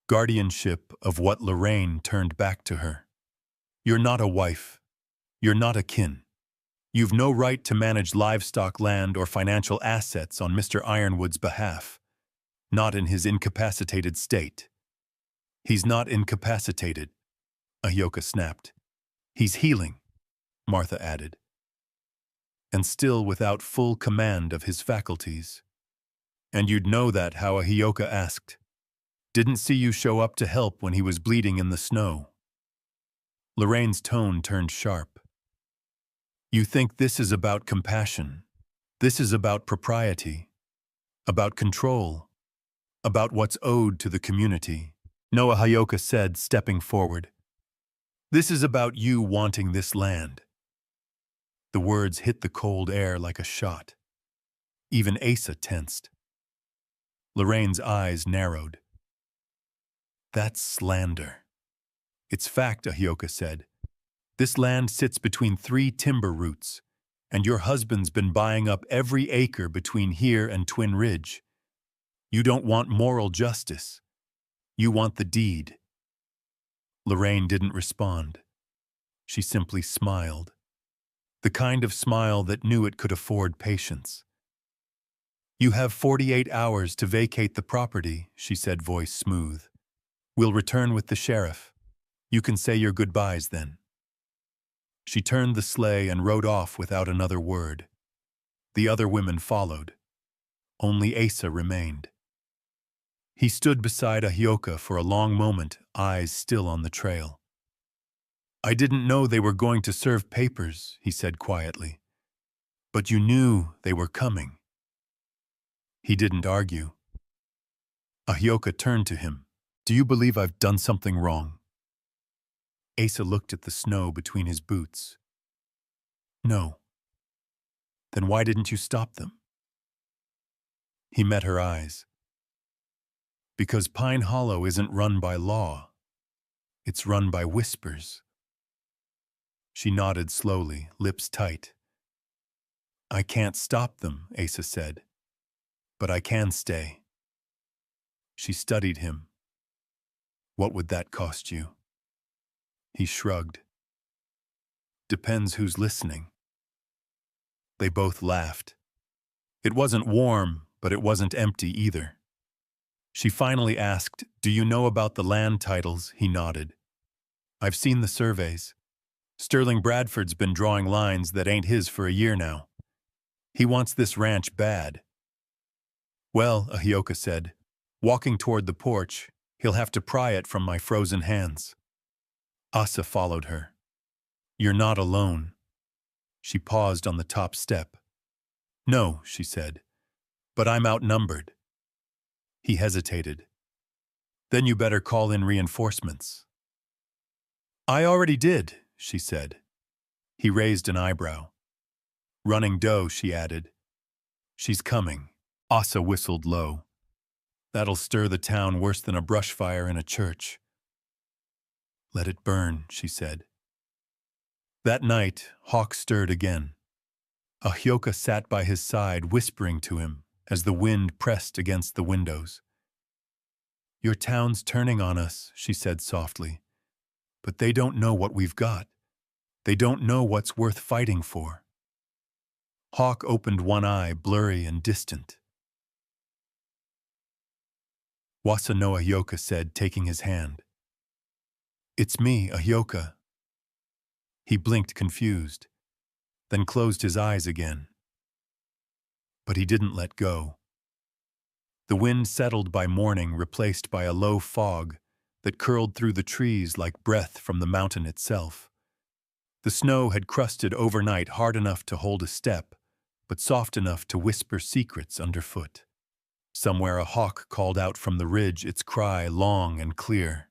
Guardianship of what Lorraine turned back to her. You're not a wife. You're not a kin. You've no right to manage livestock, land, or financial assets on Mr. Ironwood's behalf. Not in his incapacitated state. He's not incapacitated, Ahyoka snapped. He's healing, Martha added. And still without full command of his faculties. And you'd know that, how Ahyoka asked. Didn't see you show up to help when he was bleeding in the snow. Lorraine's tone turned sharp. You think this is about compassion. This is about propriety. About control. About what's owed to the community. No, Ahyoka said, stepping forward. This is about you wanting this land. The words hit the cold air like a shot. Even Asa tensed. Lorraine's eyes narrowed. That's slander. It's fact, Ahyoka said. This land sits between 3 timber routes, and your husband's been buying up every acre between here and Twin Ridge. You don't want moral justice. You want the deed. Lorraine didn't respond. She simply smiled. The kind of smile that knew it could afford patience. You have 48 hours to vacate the property, she said, voice smooth. We'll return with the sheriff. You can say your goodbyes then. She turned the sleigh and rode off without another word. The other women followed. Only Asa remained. He stood beside Ahyoka for a long moment, eyes still on the trail. I didn't know they were going to serve papers, he said quietly. But you knew they were coming. He didn't argue. Ahyoka turned to him. Do you believe I've done something wrong? Asa looked at the snow between his boots. No. Then why didn't you stop them? He met her eyes. Because Pine Hollow isn't run by law. It's run by whispers. She nodded slowly, lips tight. I can't stop them, Asa said. But I can stay. She studied him. What would that cost you? He shrugged. Depends who's listening. They both laughed. It wasn't warm, but it wasn't empty either. She finally asked, Do you know about the land titles? He nodded. I've seen the surveys. Sterling Bradford's been drawing lines that ain't his for a year now. He wants this ranch bad. Well, Ahyoka said, walking toward the porch, he'll have to pry it from my frozen hands. Asa followed her. You're not alone. She paused on the top step. No, she said, but I'm outnumbered. He hesitated. Then you better call in reinforcements. I already did, she said. He raised an eyebrow. Running dough, she added. She's coming. Asa whistled low. That'll stir the town worse than a brush fire in a church. Let it burn, she said. That night, Hawk stirred again. Ahyoka sat by his side, whispering to him as the wind pressed against the windows. Your town's turning on us, she said softly. But they don't know what we've got. They don't know what's worth fighting for. Hawk opened one eye, blurry and distant. Wasa no Ahyoka said, taking his hand. It's me, Ahyoka. He blinked confused, then closed his eyes again. But he didn't let go. The wind settled by morning, replaced by a low fog that curled through the trees like breath from the mountain itself. The snow had crusted overnight, hard enough to hold a step, but soft enough to whisper secrets underfoot. Somewhere a hawk called out from the ridge, its cry long and clear.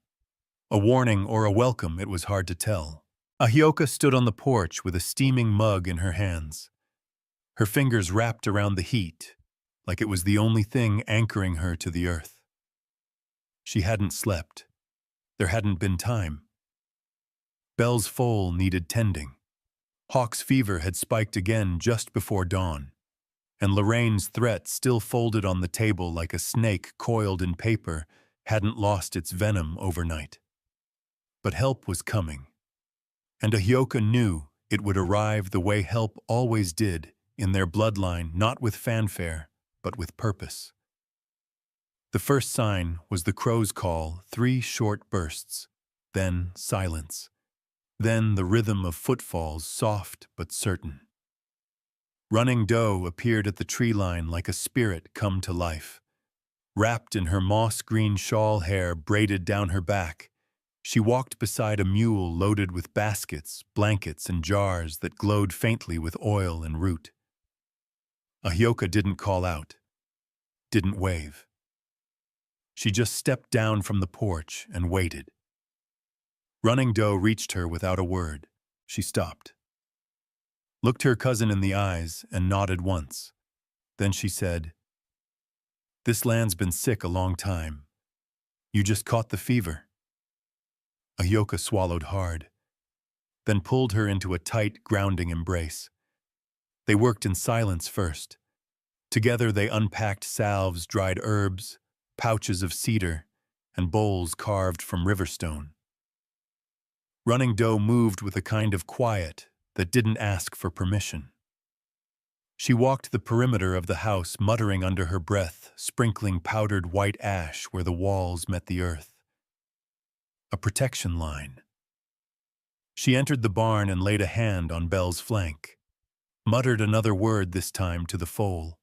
A warning or a welcome, it was hard to tell. Ahioka stood on the porch with a steaming mug in her hands. Her fingers wrapped around the heat, like it was the only thing anchoring her to the earth. She hadn't slept. There hadn't been time. Belle's foal needed tending. Hawk's fever had spiked again just before dawn, and Lorraine's threat, still folded on the table like a snake coiled in paper, hadn't lost its venom overnight. But help was coming, and Ahioka knew it would arrive the way help always did, in their bloodline, not with fanfare, but with purpose. The first sign was the crow's call, 3 short bursts, then silence, then the rhythm of footfalls, soft but certain. Running Doe appeared at the tree line like a spirit come to life. Wrapped in her moss-green shawl, hair braided down her back, she walked beside a mule loaded with baskets, blankets, and jars that glowed faintly with oil and root. Ahioka didn't call out, didn't wave. She just stepped down from the porch and waited. Running Doe reached her without a word. She stopped, looked her cousin in the eyes, and nodded once. Then she said, "This land's been sick a long time. You just caught the fever." Ahioka swallowed hard, then pulled her into a tight, grounding embrace. They worked in silence first. Together they unpacked salves, dried herbs, pouches of cedar, and bowls carved from river stone. Running Doe moved with a kind of quiet that didn't ask for permission. She walked the perimeter of the house, muttering under her breath, sprinkling powdered white ash where the walls met the earth. A protection line. She entered the barn and laid a hand on Belle's flank, muttered another word this time to the foal.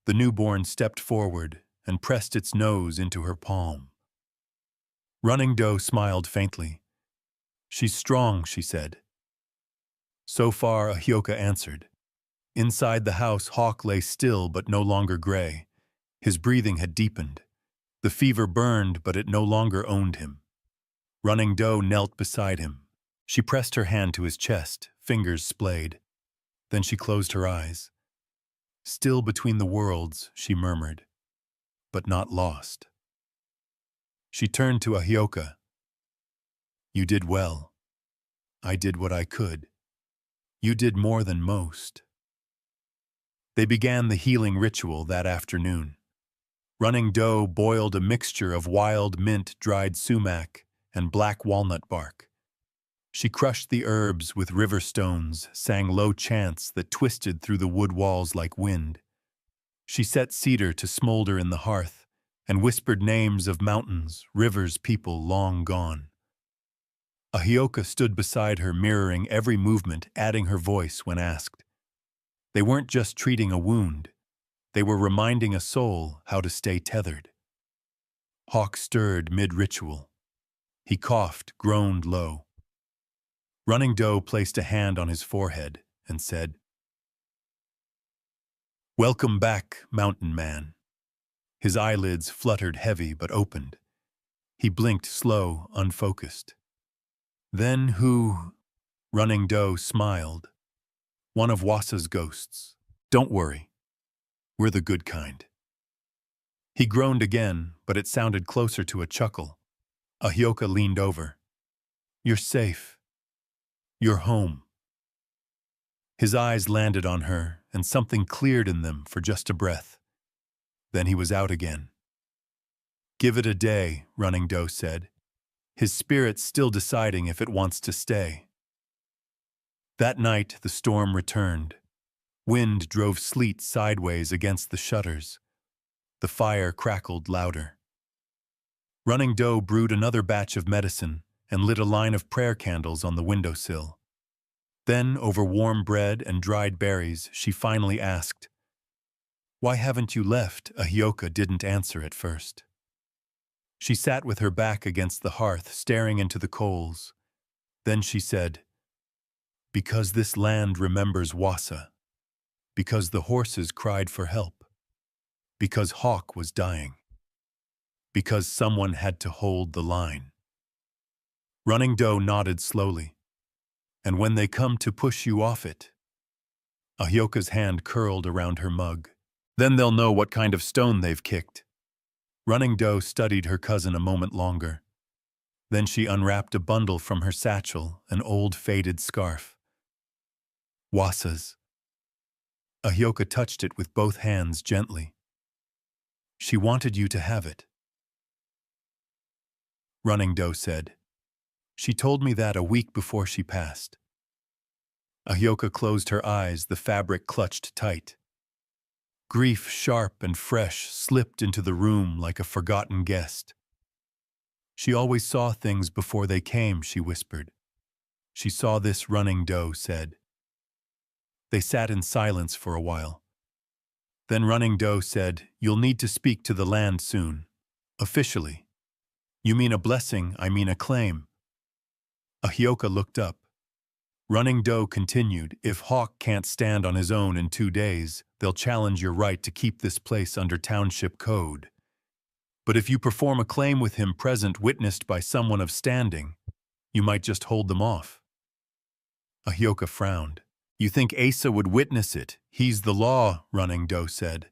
The newborn stepped forward and pressed its nose into her palm. Running Doe smiled faintly. "She's strong," she said. So far, Ahioka answered. Inside the house, Hawk lay still but no longer gray. His breathing had deepened. The fever burned, but it no longer owned him. Running Doe knelt beside him. She pressed her hand to his chest, fingers splayed. Then she closed her eyes. "Still between the worlds," she murmured, "but not lost." She turned to Ahioka. "You did well. I did what I could. You did more than most." They began the healing ritual that afternoon. Running Doe boiled a mixture of wild mint, dried sumac, and black walnut bark. She crushed the herbs with river stones, sang low chants that twisted through the wood walls like wind. She set cedar to smolder in the hearth and whispered names of mountains, rivers, people long gone. Ahioka stood beside her, mirroring every movement, adding her voice when asked. They weren't just treating a wound. They were reminding a soul how to stay tethered. Hawk stirred mid-ritual. He coughed, groaned low. Running Doe placed a hand on his forehead and said, "Welcome back, mountain man." His eyelids fluttered heavy but opened. He blinked slow, unfocused. "Then who?" Running Doe smiled. "One of Wasa's ghosts. Don't worry. We're the good kind." He groaned again, but it sounded closer to a chuckle. Ahioka leaned over. "You're safe. You're home." His eyes landed on her, and something cleared in them for just a breath. Then he was out again. "Give it a day," Running Doe said. His spirit still deciding if it wants to stay. That night the storm returned. Wind drove sleet sideways against the shutters. The fire crackled louder. Running Doe brewed another batch of medicine and lit a line of prayer candles on the windowsill. Then, over warm bread and dried berries, she finally asked, Why haven't you left? Ahioka didn't answer at first. She sat with her back against the hearth, staring into the coals. Then she said, "Because this land remembers Wasa. Because the horses cried for help. Because Hawk was dying. Because someone had to hold the line." Running Doe nodded slowly. "And when they come to push you off it," Ahioka's hand curled around her mug, "then they'll know what kind of stone they've kicked." Running Doe studied her cousin a moment longer. Then she unwrapped a bundle from her satchel, an old faded scarf. "Wasa's." Ahioka touched it with both hands gently. "She wanted you to have it." Running Doe said, "She told me that a week before she passed." Ahioka closed her eyes, the fabric clutched tight. Grief, sharp and fresh, slipped into the room like a forgotten guest. "She always saw things before they came," she whispered. "She saw this," Running Doe said. They sat in silence for a while. Then Running Doe said, "You'll need to speak to the land soon. Officially." "You mean a blessing, I mean a claim." Ahioka looked up. Running Doe continued, "If Hawk can't stand on his own in 2 days, they'll challenge your right to keep this place under township code. But if you perform a claim with him present witnessed by someone of standing, you might just hold them off." Ahioka frowned. "You think Asa would witness it? He's the law," Running Doe said.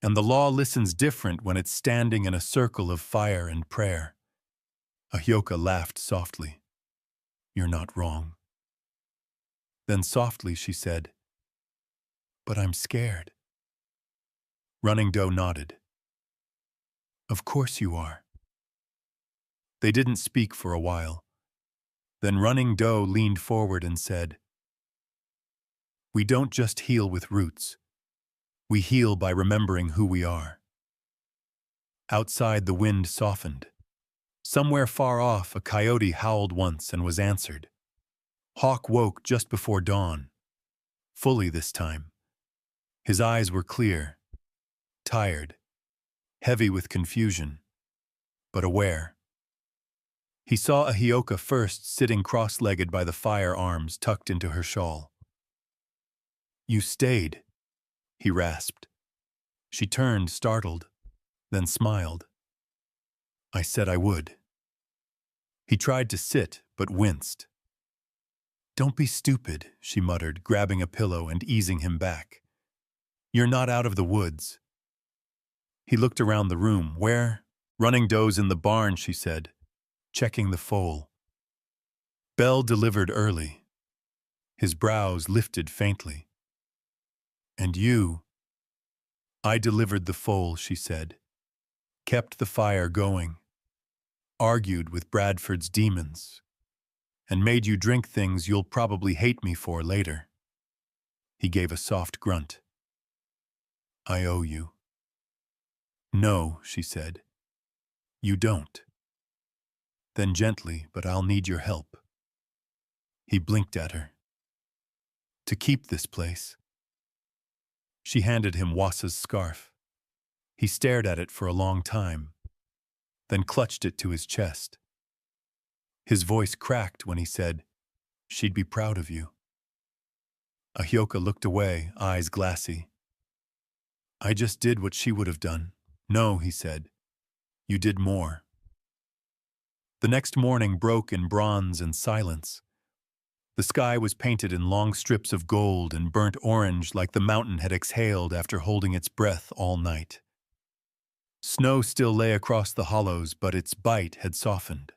"And the law listens different when it's standing in a circle of fire and prayer." Ahioka laughed softly. "You're not wrong." Then softly she said, "But I'm scared." Running Doe nodded. "Of course you are." They didn't speak for a while. Then Running Doe leaned forward and said, "We don't just heal with roots. We heal by remembering who we are." Outside, the wind softened. Somewhere far off, a coyote howled once and was answered. Hawk woke just before dawn. Fully this time. His eyes were clear, tired, heavy with confusion, but aware. He saw Ahioka first, sitting cross-legged by the fire, arms tucked into her shawl. "You stayed," he rasped. She turned, startled, then smiled. "I said I would." He tried to sit, but winced. "Don't be stupid," she muttered, grabbing a pillow and easing him back. "You're not out of the woods." He looked around the room. "Where?" "Running Doe's in the barn," she said, checking the foal. Bell delivered early. His brows lifted faintly. "And you?" "I delivered the foal," she said. "Kept the fire going. Argued with Bradford's demons. And made you drink things you'll probably hate me for later." He gave a soft grunt. "I owe you." "No," she said. "You don't." Then gently, "But I'll need your help." He blinked at her. "To keep this place." She handed him Wasa's scarf. He stared at it for a long time, then clutched it to his chest. His voice cracked when he said, "She'd be proud of you." Ahioka looked away, eyes glassy. "I just did what she would have done." "No," he said. "You did more." The next morning broke in bronze and silence. The sky was painted in long strips of gold and burnt orange, like the mountain had exhaled after holding its breath all night. Snow still lay across the hollows, but its bite had softened.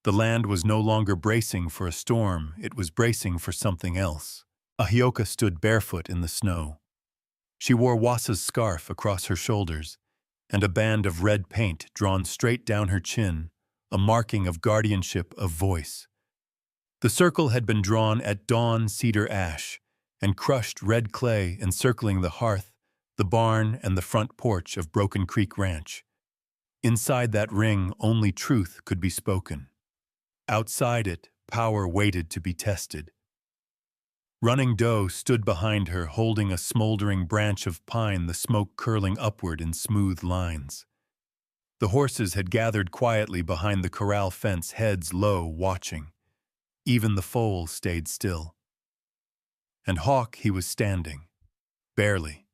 The land was no longer bracing for a storm, it was bracing for something else. Ahioka stood barefoot in the snow. She wore Wasa's scarf across her shoulders, and a band of red paint drawn straight down her chin, a marking of guardianship of voice. The circle had been drawn at dawn cedar ash, and crushed red clay encircling the hearth, the barn, and the front porch of Broken Creek Ranch. Inside that ring, only truth could be spoken. Outside it, power waited to be tested. Running Doe stood behind her, holding a smoldering branch of pine, the smoke curling upward in smooth lines. The horses had gathered quietly behind the corral fence, heads low, watching. Even the foal stayed still. And Hawk, he was standing. Barely.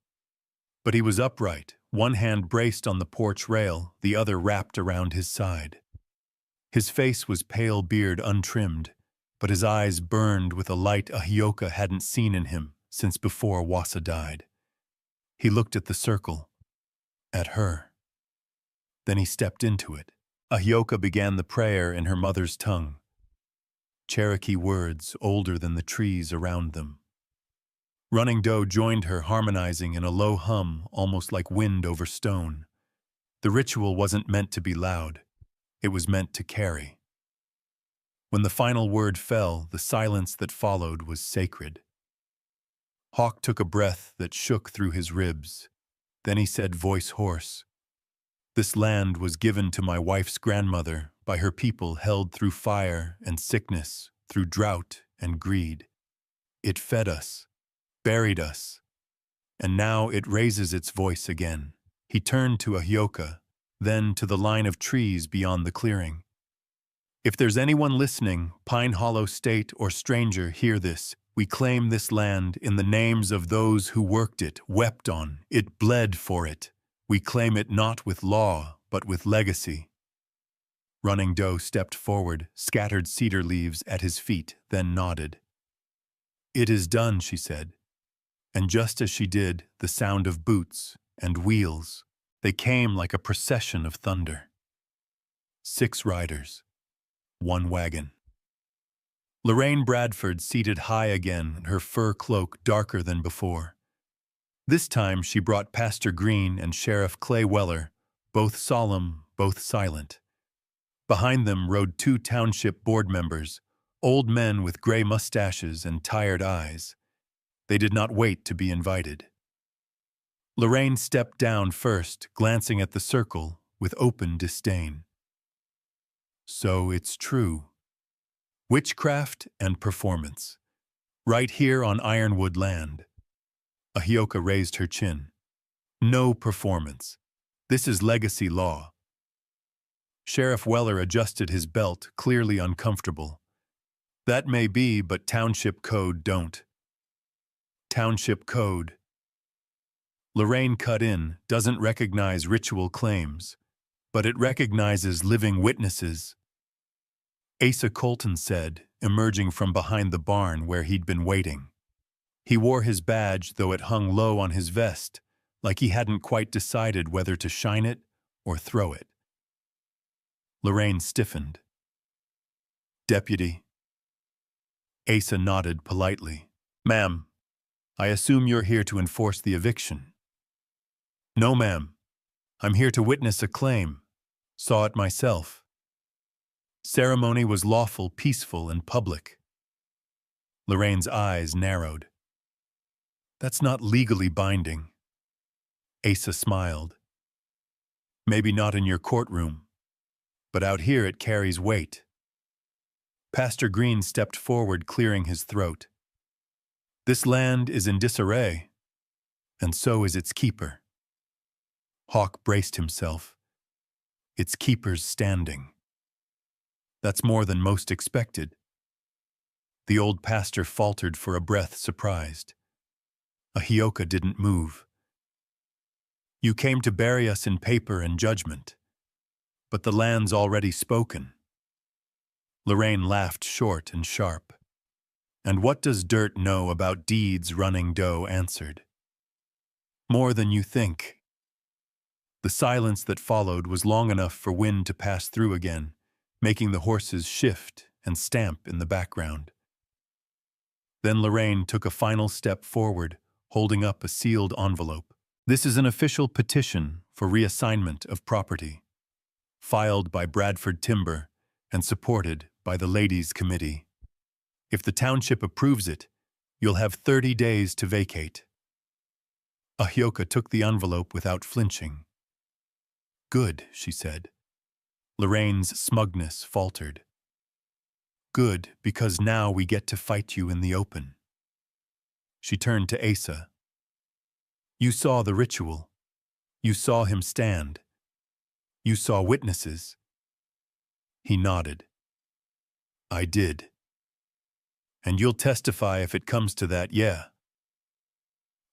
But he was upright, one hand braced on the porch rail, the other wrapped around his side. His face was pale beard untrimmed, but his eyes burned with a light Ahioka hadn't seen in him since before Wassa died. He looked at the circle, at her. Then he stepped into it. Ahioka began the prayer in her mother's tongue. Cherokee words older than the trees around them. Running Doe joined her, harmonizing in a low hum, almost like wind over stone. The ritual wasn't meant to be loud. It was meant to carry. When the final word fell, the silence that followed was sacred. Hawk took a breath that shook through his ribs. Then he said, voice hoarse, "This land was given to my wife's grandmother by her people, held through fire and sickness, through drought and greed. It fed us, buried us, and now it raises its voice again." He turned to Ahioka, then to the line of trees beyond the clearing. "If there's anyone listening, Pine Hollow State or stranger, hear this. We claim this land in the names of those who worked it, wept on it, bled for it. We claim it not with law, but with legacy." Running Doe stepped forward, scattered cedar leaves at his feet, then nodded. "It is done," she said. And just as she did, the sound of boots and wheels. They came like a procession of thunder. 6 riders, 1 wagon. Lorraine Bradford seated high again, her fur cloak darker than before. This time she brought Pastor Green and Sheriff Clay Weller, both solemn, both silent. Behind them rode 2 township board members, old men with gray mustaches and tired eyes. They did not wait to be invited. Lorraine stepped down first, glancing at the circle with open disdain. "So it's true. Witchcraft and performance. Right here on Ironwood land." Ahioka raised her chin. "No performance. This is legacy law." Sheriff Weller adjusted his belt, clearly uncomfortable. "That may be, but township code don't." "Township code," Lorraine cut in, "doesn't recognize ritual claims, but it recognizes living witnesses." Asa Colton said, emerging from behind the barn where he'd been waiting. He wore his badge, though it hung low on his vest, like he hadn't quite decided whether to shine it or throw it. Lorraine stiffened. "Deputy." Asa nodded politely. "Ma'am, I assume you're here to enforce the eviction." "No, ma'am. I'm here to witness a claim. Saw it myself. Ceremony was lawful, peaceful, and public." Lorraine's eyes narrowed. "That's not legally binding." Asa smiled. "Maybe not in your courtroom, but out here it carries weight." Pastor Green stepped forward, clearing his throat. "This land is in disarray, and so is its keeper." Hawk braced himself. "Its keeper's standing." "That's more than most expected." The old pastor faltered for a breath, surprised. Ahioka didn't move. "You came to bury us in paper and judgment, but the land's already spoken." Lorraine laughed short and sharp. "And what does dirt know about deeds?" Running Doe answered. "More than you think." The silence that followed was long enough for wind to pass through again, making the horses shift and stamp in the background. Then Lorraine took a final step forward, holding up a sealed envelope. "This is an official petition for reassignment of property, filed by Bradford Timber and supported by the Ladies' Committee. If the township approves it, you'll have 30 days to vacate." Ahioka took the envelope without flinching. "Good," she said. Lorraine's smugness faltered. "Good, because now we get to fight you in the open." She turned to Asa. You saw the ritual. You saw him stand. You saw witnesses. He nodded. I did. And you'll testify if it comes to that, yeah.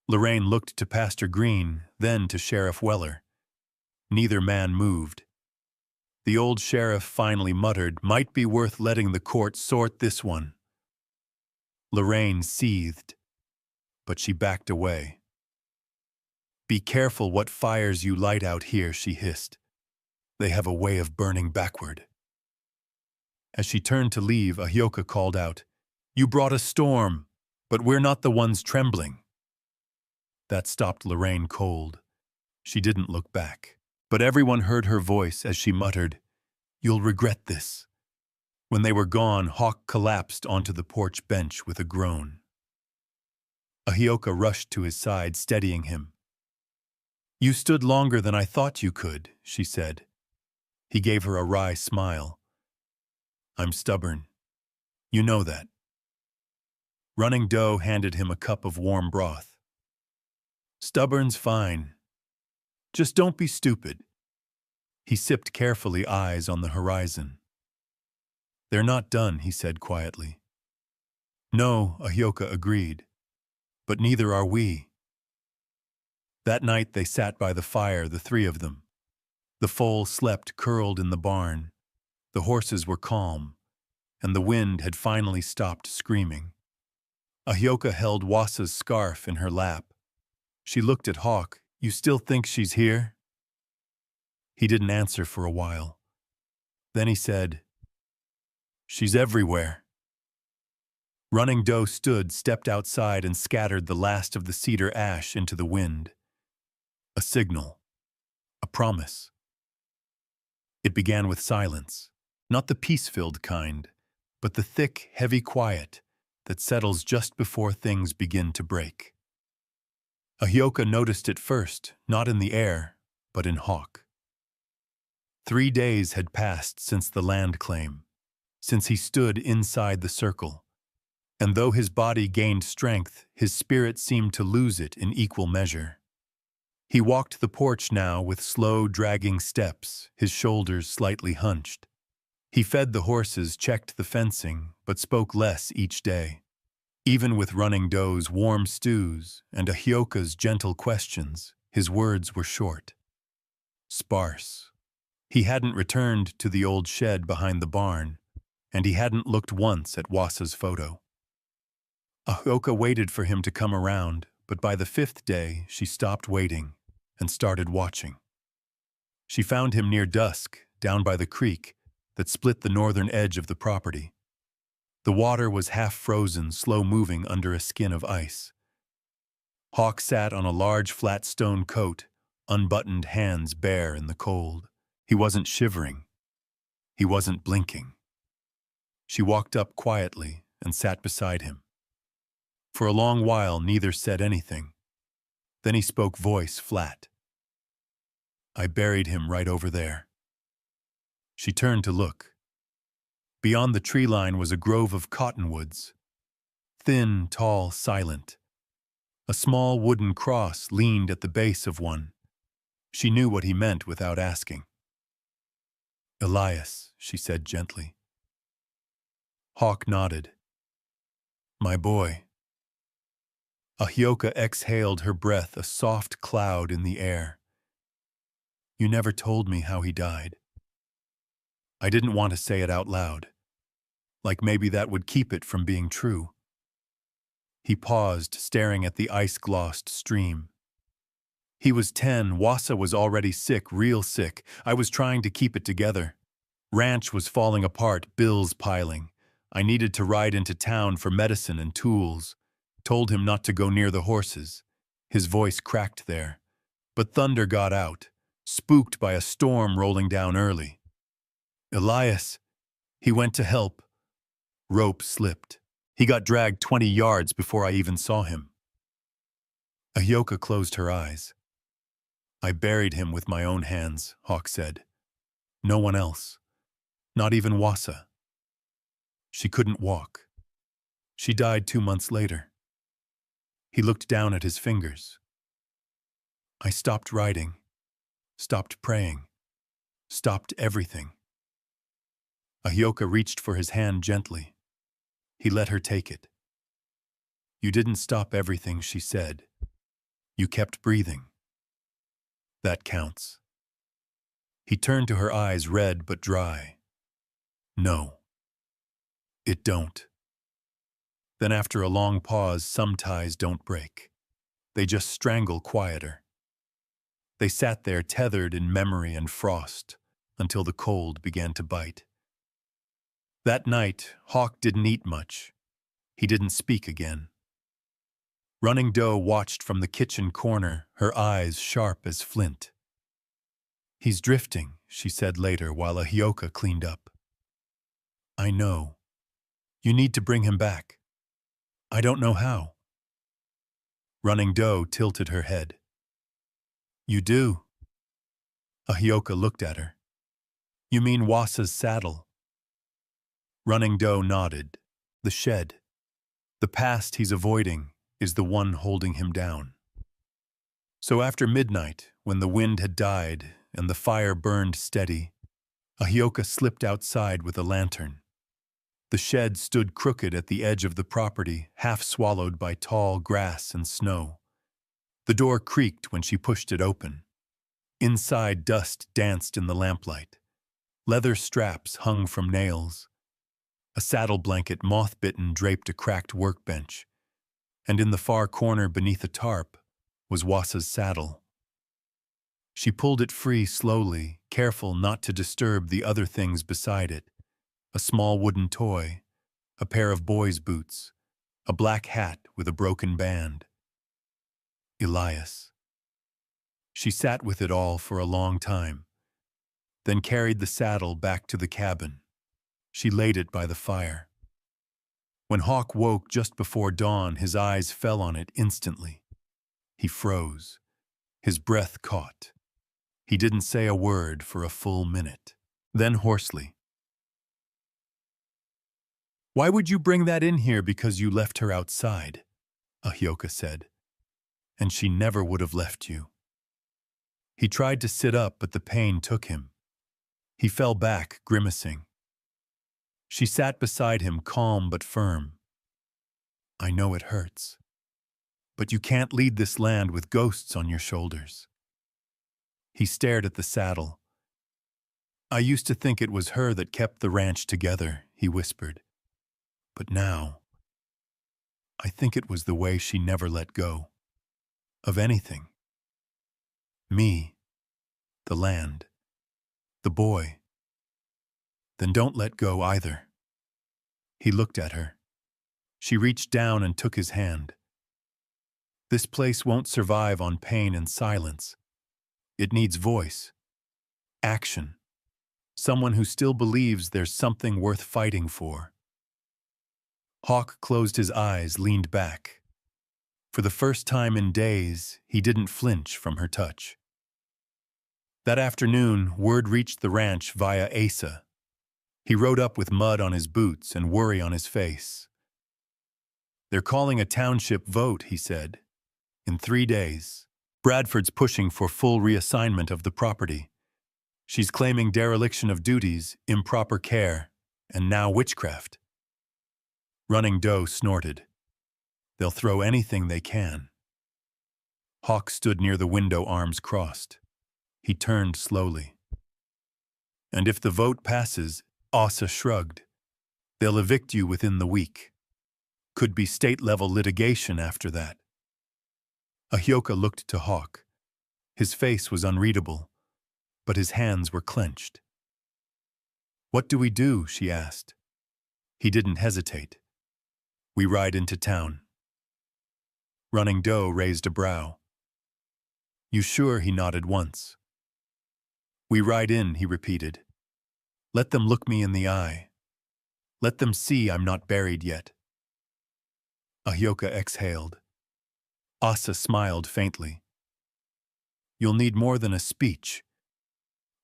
Lorraine looked to Pastor Green, then to Sheriff Weller. Neither man moved. The old sheriff finally muttered, might be worth letting the court sort this one. Lorraine seethed, but she backed away. Be careful what fires you light out here, she hissed. They have a way of burning backward. As she turned to leave, Ahyoka called out, You brought a storm, but we're not the ones trembling. That stopped Lorraine cold. She didn't look back. But everyone heard her voice as she muttered, You'll regret this. When they were gone, Hawk collapsed onto the porch bench with a groan. Ahyoka rushed to his side, steadying him. You stood longer than I thought you could, she said. He gave her a wry smile. I'm stubborn. You know that. Running Doe handed him a cup of warm broth. Stubborn's fine. Just don't be stupid. He sipped carefully, eyes on the horizon. They're not done, he said quietly. No, Ahyoka agreed. But neither are we. That night they sat by the fire, the three of them. The foal slept curled in the barn. The horses were calm, and the wind had finally stopped screaming. Ahyoka held Wasa's scarf in her lap. She looked at Hawk. You still think she's here? He didn't answer for a while. Then he said, She's everywhere. Running Doe stood, stepped outside, and scattered the last of the cedar ash into the wind. A signal. A promise. It began with silence, not the peace-filled kind, but the thick, heavy quiet that settles just before things begin to break. Ahyoka noticed it first, not in the air, but in Hawk. 3 days had passed since the land claim, since he stood inside the circle, and though his body gained strength, his spirit seemed to lose it in equal measure. He walked the porch now with slow, dragging steps, his shoulders slightly hunched. He fed the horses, checked the fencing, but spoke less each day. Even with Running Doe's warm stews and Ahyoka's gentle questions, his words were short. Sparse. He hadn't returned to the old shed behind the barn, and he hadn't looked once at Wasa's photo. Ahyoka waited for him to come around, but by the 5th day she stopped waiting and started watching. She found him near dusk, down by the creek that split the northern edge of the property. The water was half frozen, slow-moving under a skin of ice. Hawk sat on a large flat stone coat, unbuttoned hands bare in the cold. He wasn't shivering. He wasn't blinking. She walked up quietly and sat beside him. For a long while, neither said anything. Then he spoke, voice flat. I buried him right over there. She turned to look. Beyond the tree line was a grove of cottonwoods. Thin, tall, silent. A small wooden cross leaned at the base of one. She knew what he meant without asking. Elias, she said gently. Hawk nodded. My boy. Ahyoka exhaled her breath, a soft cloud in the air. You never told me how he died. I didn't want to say it out loud. Like maybe that would keep it from being true. He paused, staring at the ice-glossed stream. He was 10, Wasa was already sick, real sick. I was trying to keep it together. Ranch was falling apart, bills piling. I needed to ride into town for medicine and tools. Told him not to go near the horses. His voice cracked there. But thunder got out, spooked by a storm rolling down early. Elias, he went to help. Rope slipped. He got dragged 20 yards before I even saw him. Ahyoka closed her eyes. I buried him with my own hands, Hawk said. No one else. Not even Wasa. She couldn't walk. She died 2 months later. He looked down at his fingers. I stopped writing, stopped praying, stopped everything. Ahioka reached for his hand gently. He let her take it. You didn't stop everything, she said. You kept breathing. That counts. He turned to her, eyes red but dry. No. It don't. Then after a long pause, some ties don't break. They just strangle quieter. They sat there tethered in memory and frost until the cold began to bite. That night, Hawk didn't eat much. He didn't speak again. Running Doe watched from the kitchen corner, her eyes sharp as flint. He's drifting, she said later while Ahioka cleaned up. I know. You need to bring him back. I don't know how. Running Doe tilted her head. You do? Ahioka looked at her. You mean Wasa's saddle? Running Doe nodded. The shed. The past he's avoiding is the one holding him down. So after midnight, when the wind had died and the fire burned steady, Ahioka slipped outside with a lantern. The shed stood crooked at the edge of the property, half swallowed by tall grass and snow. The door creaked when she pushed it open. Inside, dust danced in the lamplight. Leather straps hung from nails. A saddle blanket, moth-bitten, draped a cracked workbench. And in the far corner beneath a tarp was Wasa's saddle. She pulled it free slowly, careful not to disturb the other things beside it. A small wooden toy, a pair of boy's boots, a black hat with a broken band. Elias. She sat with it all for a long time, then carried the saddle back to the cabin. She laid it by the fire. When Hawk woke just before dawn, his eyes fell on it instantly. He froze. His breath caught. He didn't say a word for a full minute. Then hoarsely, Why would you bring that in here because you left her outside? Ahioka said. And she never would have left you. He tried to sit up, but the pain took him. He fell back, grimacing. She sat beside him, calm but firm. I know it hurts. But you can't lead this land with ghosts on your shoulders. He stared at the saddle. I used to think it was her that kept the ranch together, he whispered. But now, I think it was the way she never let go. Of anything. Me. The land. The boy. Then don't let go either. He looked at her. She reached down and took his hand. This place won't survive on pain and silence. It needs voice. Action. Someone who still believes there's something worth fighting for. Hawk closed his eyes, leaned back. For the first time in days, he didn't flinch from her touch. That afternoon, word reached the ranch via Asa. He rode up with mud on his boots and worry on his face. They're calling a township vote, he said. In 3 days. Bradford's pushing for full reassignment of the property. She's claiming dereliction of duties, improper care, and now witchcraft. Running Doe snorted. They'll throw anything they can. Hawk stood near the window, arms crossed. He turned slowly. And if the vote passes, Asa shrugged. They'll evict you within the week. Could be state-level litigation after that. Ahioka looked to Hawk. His face was unreadable, but his hands were clenched. What do we do? She asked. He didn't hesitate. We ride into town. Running Doe raised a brow. You sure? He nodded once. We ride in, he repeated. Let them look me in the eye. Let them see I'm not buried yet. Ahioka exhaled. Asa smiled faintly. You'll need more than a speech.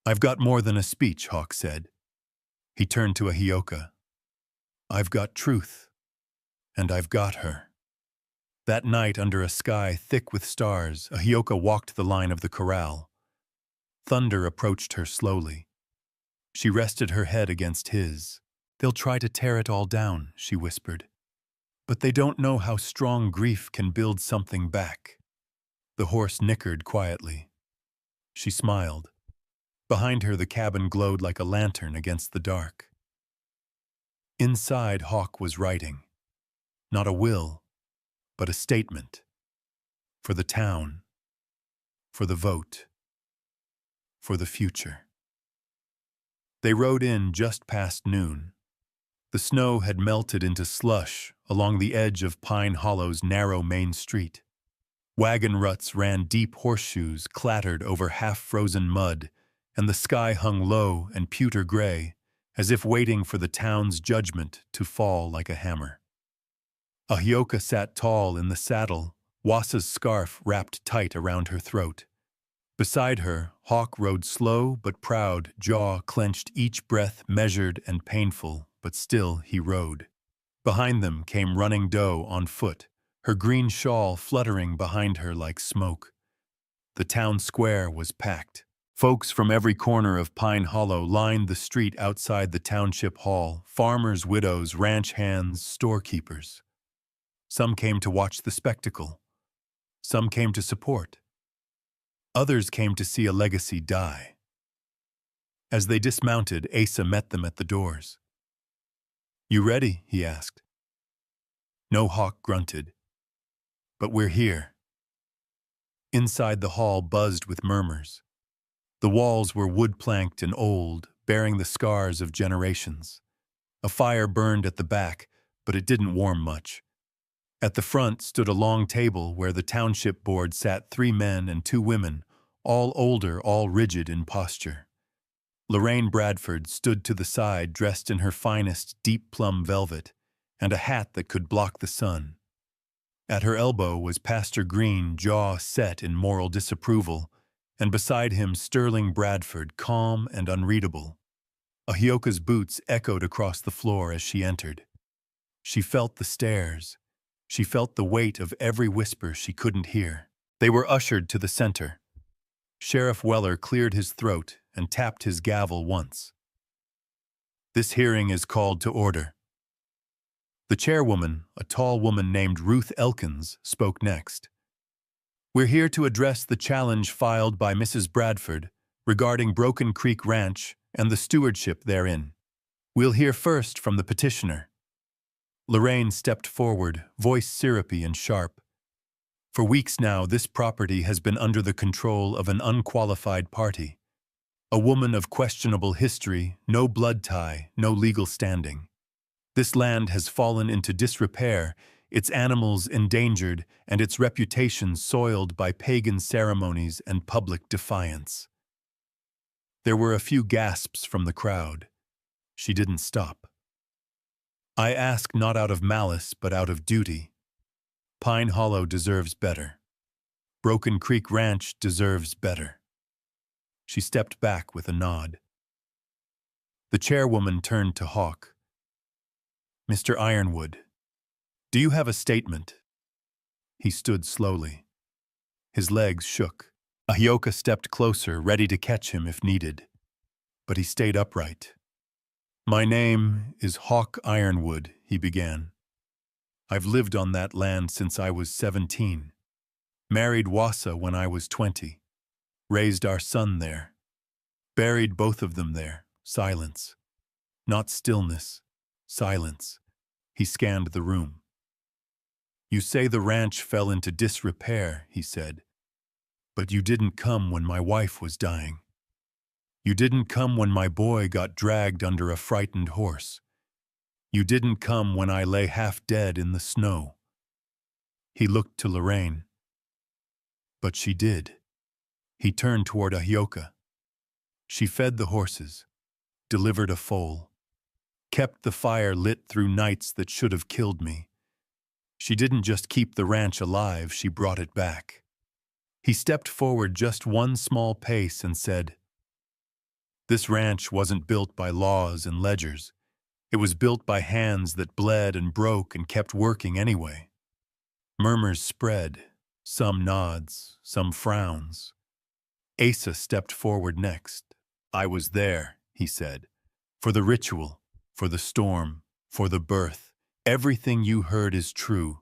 I've got more than a speech, Hawk said. He turned to Ahioka. I've got truth, and I've got her. That night, under a sky thick with stars, Ahioka walked the line of the corral. Thunder approached her slowly. She rested her head against his. "They'll try to tear it all down," she whispered. "But they don't know how strong grief can build something back." The horse nickered quietly. She smiled. Behind her, the cabin glowed like a lantern against the dark. Inside, Hawk was writing. Not a will, but a statement. For the town. For the vote. For the future. They rode in just past noon. The snow had melted into slush along the edge of Pine Hollow's narrow main street. Wagon ruts ran deep horseshoes clattered over half-frozen mud, and the sky hung low and pewter gray, as if waiting for the town's judgment to fall like a hammer. Ahioka sat tall in the saddle, Wasa's scarf wrapped tight around her throat. Beside her, Hawk rode slow but proud, jaw clenched, each breath measured and painful, but still he rode. Behind them came Running Doe on foot, her green shawl fluttering behind her like smoke. The town square was packed. Folks from every corner of Pine Hollow lined the street outside the township hall, farmers, widows, ranch hands, storekeepers. Some came to watch the spectacle. Some came to support. Others came to see a legacy die. As they dismounted, Asa met them at the doors. "You ready?" he asked. No, Hawk grunted. "But we're here." Inside, the hall buzzed with murmurs. The walls were wood-planked and old, bearing the scars of generations. A fire burned at the back, but it didn't warm much. At the front stood a long table where the township board sat 3 men and 2 women, all older, all rigid in posture. Lorraine Bradford stood to the side, dressed in her finest deep plum velvet, and a hat that could block the sun. At her elbow was Pastor Green, jaw set in moral disapproval, and beside him Sterling Bradford, calm and unreadable. Ahioka's boots echoed across the floor as she entered. She felt the stares. She felt the weight of every whisper she couldn't hear. They were ushered to the center. Sheriff Weller cleared his throat and tapped his gavel once. "This hearing is called to order." The chairwoman, a tall woman named Ruth Elkins, spoke next. "We're here to address the challenge filed by Mrs. Bradford regarding Broken Creek Ranch and the stewardship therein. We'll hear first from the petitioner." Lorraine stepped forward, voice syrupy and sharp. "For weeks now, this property has been under the control of an unqualified party. A woman of questionable history, no blood tie, no legal standing. This land has fallen into disrepair, its animals endangered, and its reputation soiled by pagan ceremonies and public defiance." There were a few gasps from the crowd. She didn't stop. "I ask not out of malice, but out of duty. Pine Hollow deserves better. Broken Creek Ranch deserves better." She stepped back with a nod. The chairwoman turned to Hawk. "Mr. Ironwood, do you have a statement?" He stood slowly. His legs shook. Ahioka stepped closer, ready to catch him if needed. But he stayed upright. "My name is Hawk Ironwood," he began. "I've lived on that land since I was 17. Married Wasa when I was 20. Raised our son there. Buried both of them there. Silence. Not stillness. Silence." He scanned the room. "You say the ranch fell into disrepair," he said. "But you didn't come when my wife was dying. You didn't come when my boy got dragged under a frightened horse. You didn't come when I lay half dead in the snow." He looked to Lorraine. "But she did." He turned toward Ahioka. "She fed the horses, delivered a foal, kept the fire lit through nights that should have killed me. She didn't just keep the ranch alive, she brought it back." He stepped forward just one small pace and said, "This ranch wasn't built by laws and ledgers. It was built by hands that bled and broke and kept working anyway. Murmurs spread, some nods, some frowns. Asa stepped forward next. I was there, he said. For the ritual, for the storm, for the birth. Everything you heard is true.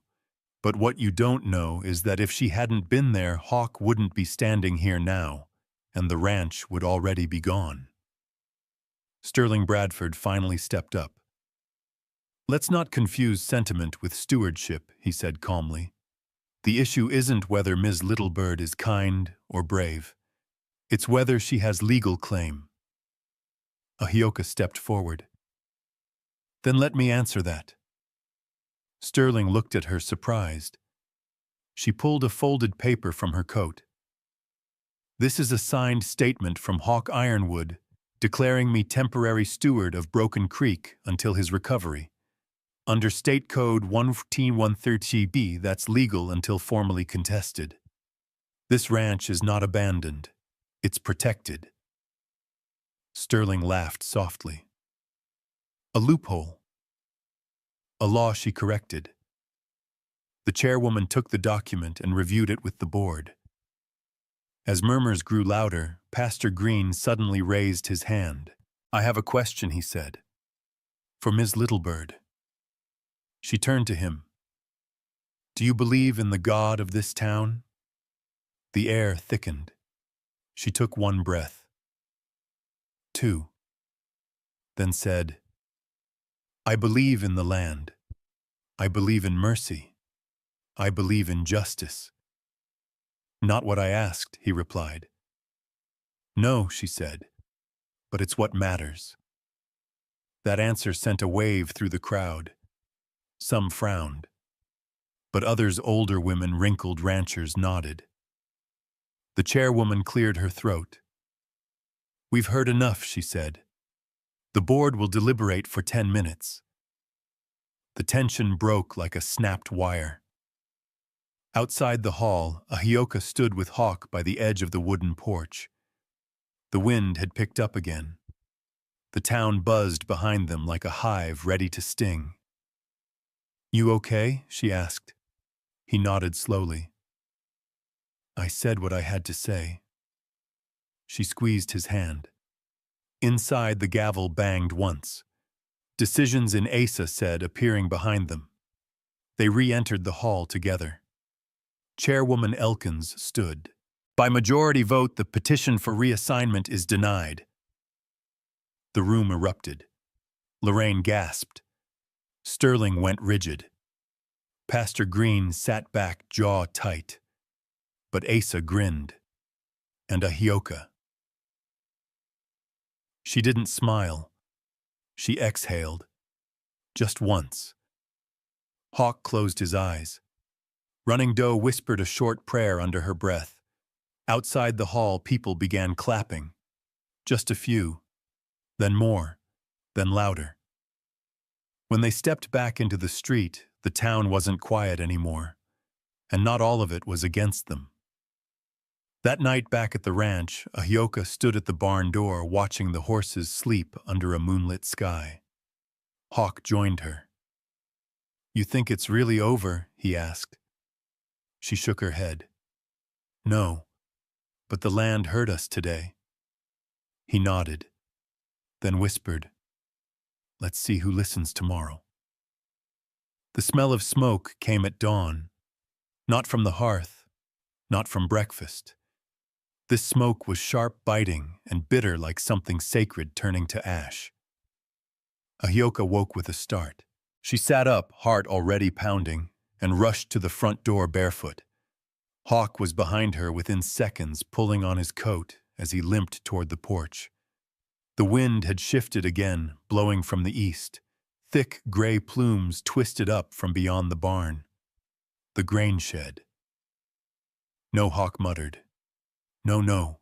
But what you don't know is that if she hadn't been there, Hawk wouldn't be standing here now, and the ranch would already be gone. Sterling Bradford finally stepped up. Let's not confuse sentiment with stewardship, he said calmly. The issue isn't whether Ms. Littlebird is kind or brave. It's whether she has legal claim. Ahioka stepped forward. Then let me answer that. Sterling looked at her surprised. She pulled a folded paper from her coat. This is a signed statement from Hawk Ironwood, declaring me temporary steward of Broken Creek until his recovery. Under State Code 14130B, that's legal until formally contested. This ranch is not abandoned. It's protected. Sterling laughed softly. A loophole. A law she corrected. The chairwoman took the document and reviewed it with the board. As murmurs grew louder, Pastor Green suddenly raised his hand. I have a question, he said. For Ms. Littlebird. She turned to him. Do you believe in the God of this town? The air thickened. She took one breath. Two. Then said, I believe in the land. I believe in mercy. I believe in justice. Not what I asked, he replied. No, she said, but it's what matters. That answer sent a wave through the crowd. Some frowned, but others, older women, wrinkled ranchers, nodded. The chairwoman cleared her throat. We've heard enough, she said. The board will deliberate for 10 minutes. The tension broke like a snapped wire. Outside the hall, Ahioka stood with Hawk by the edge of the wooden porch. The wind had picked up again. The town buzzed behind them like a hive ready to sting. You okay? She asked. He nodded slowly. I said what I had to say. She squeezed his hand. Inside, the gavel banged once. Decisions in Asa said, appearing behind them. They re-entered the hall together. Chairwoman Elkins stood. By majority vote, the petition for reassignment is denied. The room erupted. Lorraine gasped. Sterling went rigid. Pastor Green sat back, jaw tight. But Asa grinned. And Ahioka. She didn't smile. She exhaled. Just once. Hawk closed his eyes. Running Doe whispered a short prayer under her breath. Outside the hall, people began clapping. Just a few. Then more. Then louder. When they stepped back into the street, the town wasn't quiet anymore. And not all of it was against them. That night back at the ranch, Ahioka stood at the barn door watching the horses sleep under a moonlit sky. Hawk joined her. You think it's really over? He asked. She shook her head. No, but the land hurt us today. He nodded, then whispered, let's see who listens tomorrow. The smell of smoke came at dawn, not from the hearth, not from breakfast. This smoke was sharp biting and bitter like something sacred turning to ash. Ahioka woke with a start. She sat up, heart already pounding, and rushed to the front door barefoot. Hawk was behind her within seconds, pulling on his coat as he limped toward the porch. The wind had shifted again, blowing from the east. Thick gray plumes twisted up from beyond the barn. The grain shed. No, Hawk muttered. No, no.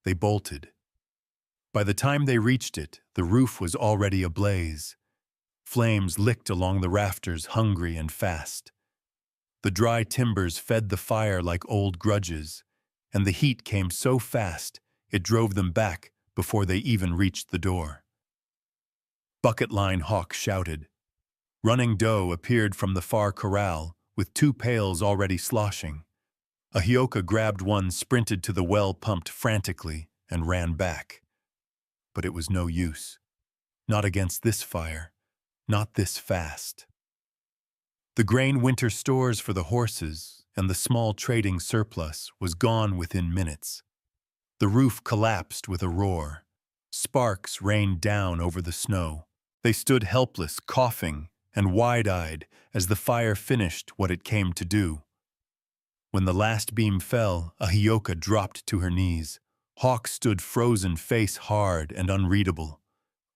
They bolted. By the time they reached it, the roof was already ablaze. Flames licked along the rafters, hungry and fast. The dry timbers fed the fire like old grudges, and the heat came so fast it drove them back before they even reached the door. Bucket Line, Hawk shouted. Running Doe appeared from the far corral with 2 pails already sloshing. Ahioka grabbed one, sprinted to the well, pumped frantically, and ran back. But it was no use. Not against this fire. Not this fast. The grain winter stores for the horses and the small trading surplus was gone within minutes. The roof collapsed with a roar. Sparks rained down over the snow. They stood helpless, coughing, and wide-eyed as the fire finished what it came to do. When the last beam fell, Ahioka dropped to her knees. Hawk stood frozen, face hard and unreadable.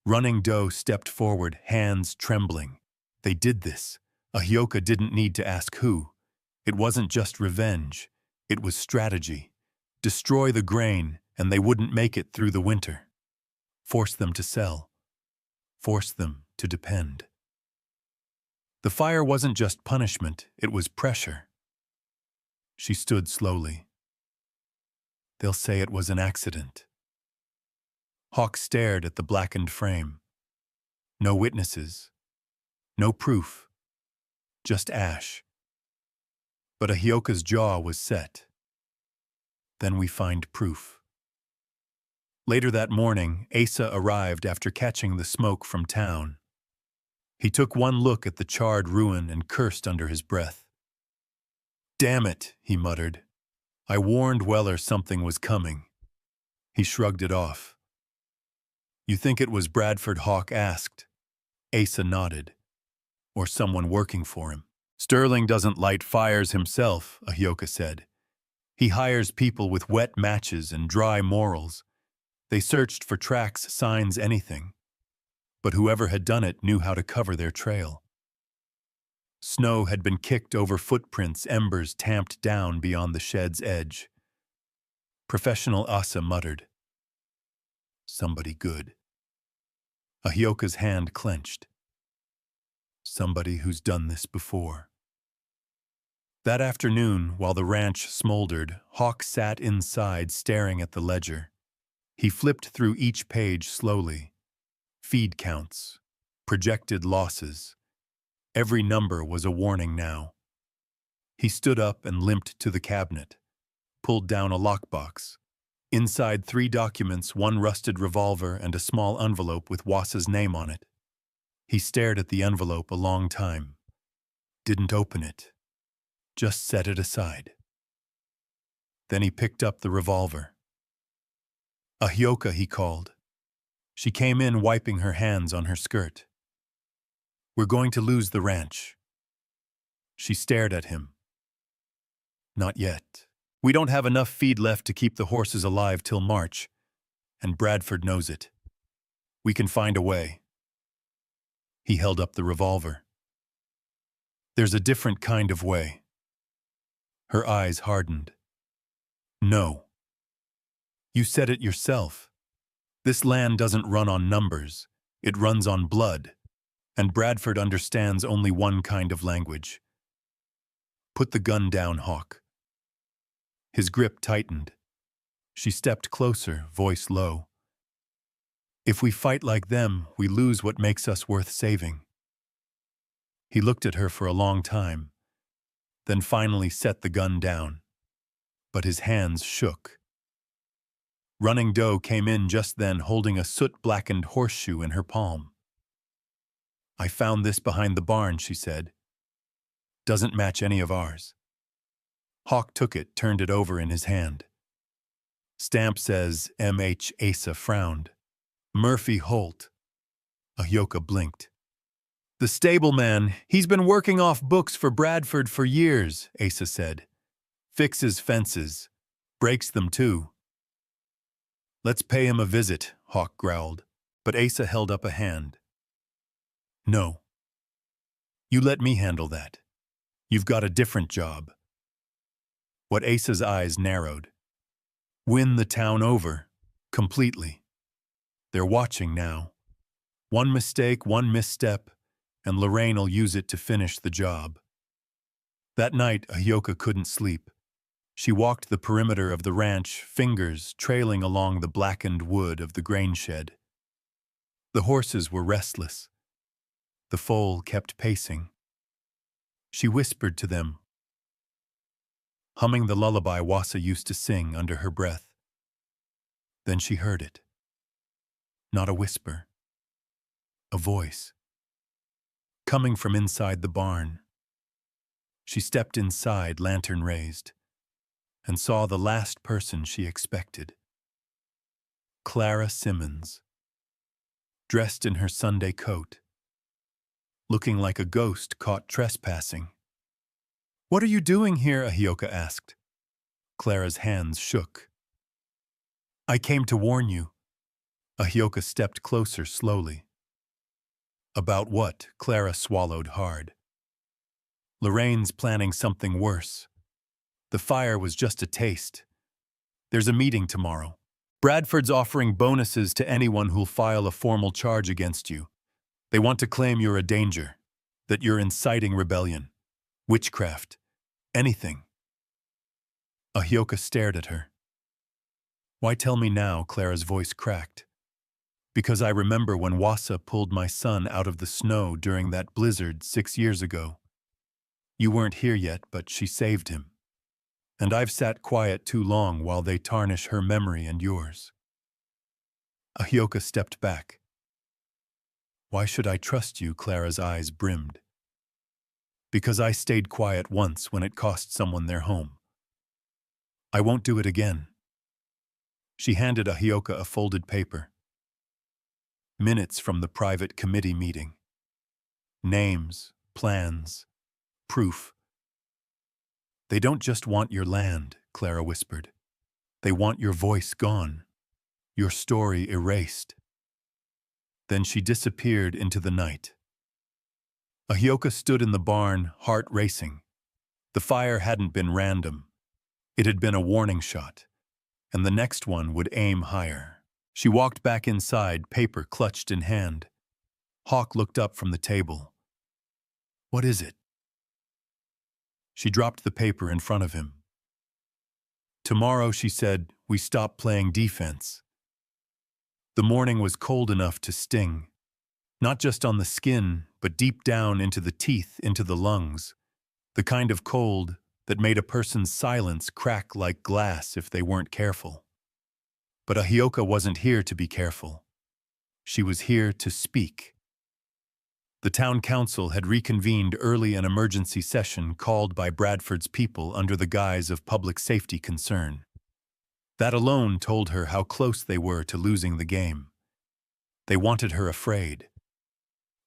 Running Doe stepped forward, hands trembling. They did this. Ahioka didn't need to ask who. It wasn't just revenge. It was strategy. Destroy the grain, and they wouldn't make it through the winter. Force them to sell. Force them to depend. The fire wasn't just punishment, it was pressure. She stood slowly. They'll say it was an accident. Hawk stared at the blackened frame. No witnesses. No proof. Just ash. But Ahioka's jaw was set. Then we find proof. Later that morning, Asa arrived after catching the smoke from town. He took one look at the charred ruin and cursed under his breath. "Damn it," he muttered. "I warned Weller something was coming." He shrugged it off. "You think it was Bradford?" Hawk asked. Asa nodded. "Or someone working for him." "Sterling doesn't light fires himself," Ahioka said. "He hires people with wet matches and dry morals. They searched for tracks, signs, anything. But whoever had done it knew how to cover their trail." Snow had been kicked over footprints, embers tamped down beyond the shed's edge. Professional Asa muttered. "Somebody good." Ahioka's hand clenched. "Somebody who's done this before." That afternoon, while the ranch smoldered, Hawk sat inside staring at the ledger. He flipped through each page slowly. Feed counts. Projected losses. Every number was a warning now. He stood up and limped to the cabinet, pulled down a lockbox. Inside 3 documents, 1 rusted revolver and a small envelope with Wass's name on it. He stared at the envelope a long time. Didn't open it. Just set it aside. Then he picked up the revolver. "Ahioka," he called. She came in, wiping her hands on her skirt. "We're going to lose the ranch." She stared at him. "Not yet. We don't have enough feed left to keep the horses alive till March, and Bradford knows it. We can find a way." He held up the revolver. "There's a different kind of way." Her eyes hardened. "No. You said it yourself. This land doesn't run on numbers. It runs on blood. And Bradford understands only one kind of language." "Put the gun down, Hawk." His grip tightened. She stepped closer, voice low. "If we fight like them, we lose what makes us worth saving." He looked at her for a long time, then finally set the gun down. But his hands shook. Running Doe came in just then, holding a soot-blackened horseshoe in her palm. "I found this behind the barn," she said. "Doesn't match any of ours." Hawk took it, turned it over in his hand. "Stamp says M.H. Asa," frowned. "Murphy Holt." Ahioka blinked. "The stableman, he's been working off books for Bradford for years," Asa said. "Fixes fences. Breaks them too." "Let's pay him a visit," Hawk growled, but Asa held up a hand. "No. You let me handle that. You've got a different job." What Asa's eyes narrowed. "Win the town over. Completely. They're watching now. One mistake, one misstep, and Lorraine'll use it to finish the job." That night, Ahioka couldn't sleep. She walked the perimeter of the ranch, fingers trailing along the blackened wood of the grain shed. The horses were restless. The foal kept pacing. She whispered to them, humming the lullaby Wassa used to sing under her breath. Then she heard it. Not a whisper. A voice. Coming from inside the barn. She stepped inside, lantern raised, and saw the last person she expected. Clara Simmons. Dressed in her Sunday coat. Looking like a ghost caught trespassing. "What are you doing here?" Ahioka asked. Clara's hands shook. "I came to warn you." Ahioka stepped closer slowly. About what? Clara swallowed hard. Lorraine's planning something worse. The fire was just a taste. There's a meeting tomorrow. Bradford's offering bonuses to anyone who'll file a formal charge against you. They want to claim you're a danger, that you're inciting rebellion, witchcraft, anything. Ahioka stared at her. "Why tell me now?" Clara's voice cracked. "Because I remember when Wassa pulled my son out of the snow during that blizzard 6 years ago. You weren't here yet, but she saved him. And I've sat quiet too long while they tarnish her memory and yours." Ahioka stepped back. "Why should I trust you?" Clara's eyes brimmed. "Because I stayed quiet once when it cost someone their home. I won't do it again." She handed Ahioka a folded paper. Minutes from the private committee meeting. Names, plans, proof. "They don't just want your land," Clara whispered. "They want your voice gone, your story erased." Then she disappeared into the night. Ahioka stood in the barn, heart racing. The fire hadn't been random. It had been a warning shot, and the next one would aim higher. She walked back inside, paper clutched in hand. Hawk looked up from the table. "What is it?" She dropped the paper in front of him. "Tomorrow," she said, "we stop playing defense." The morning was cold enough to sting, not just on the skin, but deep down into the teeth, into the lungs, the kind of cold that made a person's silence crack like glass if they weren't careful. But Ahioka wasn't here to be careful. She was here to speak. The town council had reconvened early an emergency session called by Bradford's people under the guise of public safety concern. That alone told her how close they were to losing the game. They wanted her afraid.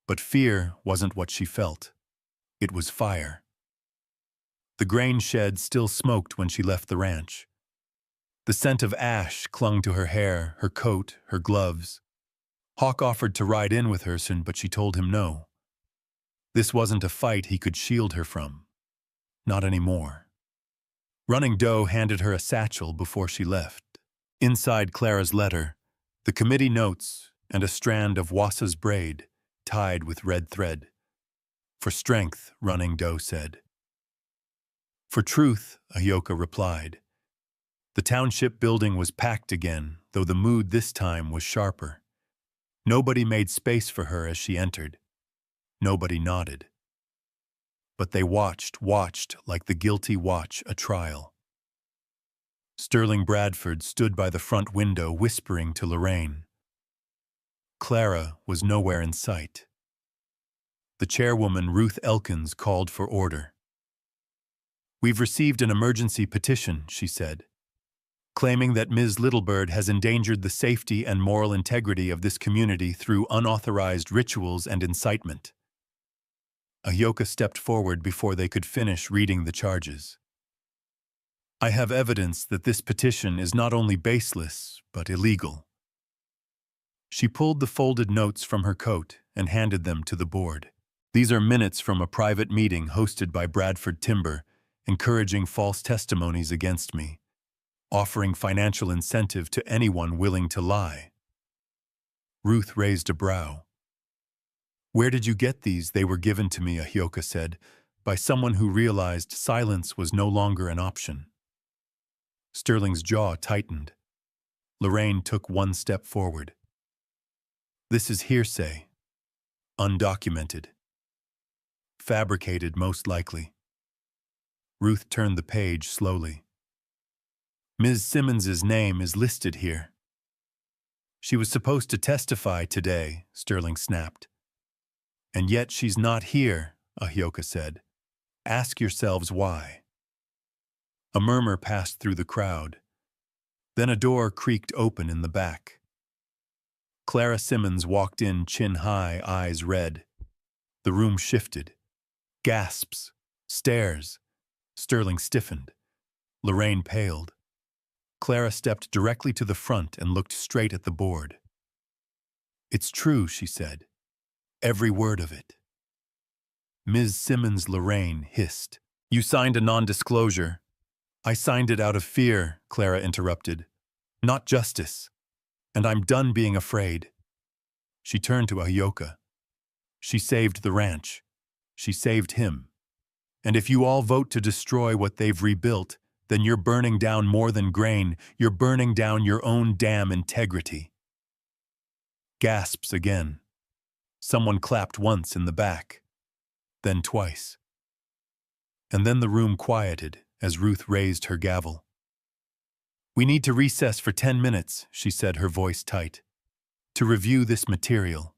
But fear wasn't what she felt. It was fire. The grain shed still smoked when she left the ranch. The scent of ash clung to her hair, her coat, her gloves. Hawk offered to ride in with her soon, but she told him no. This wasn't a fight he could shield her from. Not anymore. Running Doe handed her a satchel before she left. Inside Clara's letter, the committee notes and a strand of Wassa's braid tied with red thread. "For strength," Running Doe said. "For truth," Ahioka replied. The township building was packed again, though the mood this time was sharper. Nobody made space for her as she entered. Nobody nodded. But they watched like the guilty watch a trial. Sterling Bradford stood by the front window whispering to Lorraine. Clara was nowhere in sight. The chairwoman, Ruth Elkins, called for order. "We've received an emergency petition," she said, "claiming that Ms. Littlebird has endangered the safety and moral integrity of this community through unauthorized rituals and incitement." Ahioka stepped forward before they could finish reading the charges. "I have evidence that this petition is not only baseless, but illegal." She pulled the folded notes from her coat and handed them to the board. "These are minutes from a private meeting hosted by Bradford Timber, encouraging false testimonies against me, offering financial incentive to anyone willing to lie." Ruth raised a brow. "Where did you get these?" "They were given to me," Ahioka said, "by someone who realized silence was no longer an option." Sterling's jaw tightened. Lorraine took one step forward. "This is hearsay. Undocumented. fabricated most likely. Ruth turned the page slowly. Ms. Simmons's name is listed here. She was supposed to testify today, Sterling snapped. And yet she's not here, Ahioka said. Ask yourselves why. A murmur passed through the crowd. Then a door creaked open in the back. Clara Simmons walked in chin high, eyes red. The room shifted. Gasps. Stares. Sterling stiffened. Lorraine paled. Clara stepped directly to the front and looked straight at the board. It's true, she said. Every word of it. Ms. Simmons Lorraine hissed. You signed a non-disclosure. I signed it out of fear, Clara interrupted. Not justice. And I'm done being afraid. She turned to Ahioka. She saved the ranch. She saved him. And if you all vote to destroy what they've rebuilt, then you're burning down more than grain. You're burning down your own damn integrity. Gasps again. Someone clapped once in the back. Then twice. And then the room quieted as Ruth raised her gavel. We need to recess for 10 minutes, she said, her voice tight, to review this material.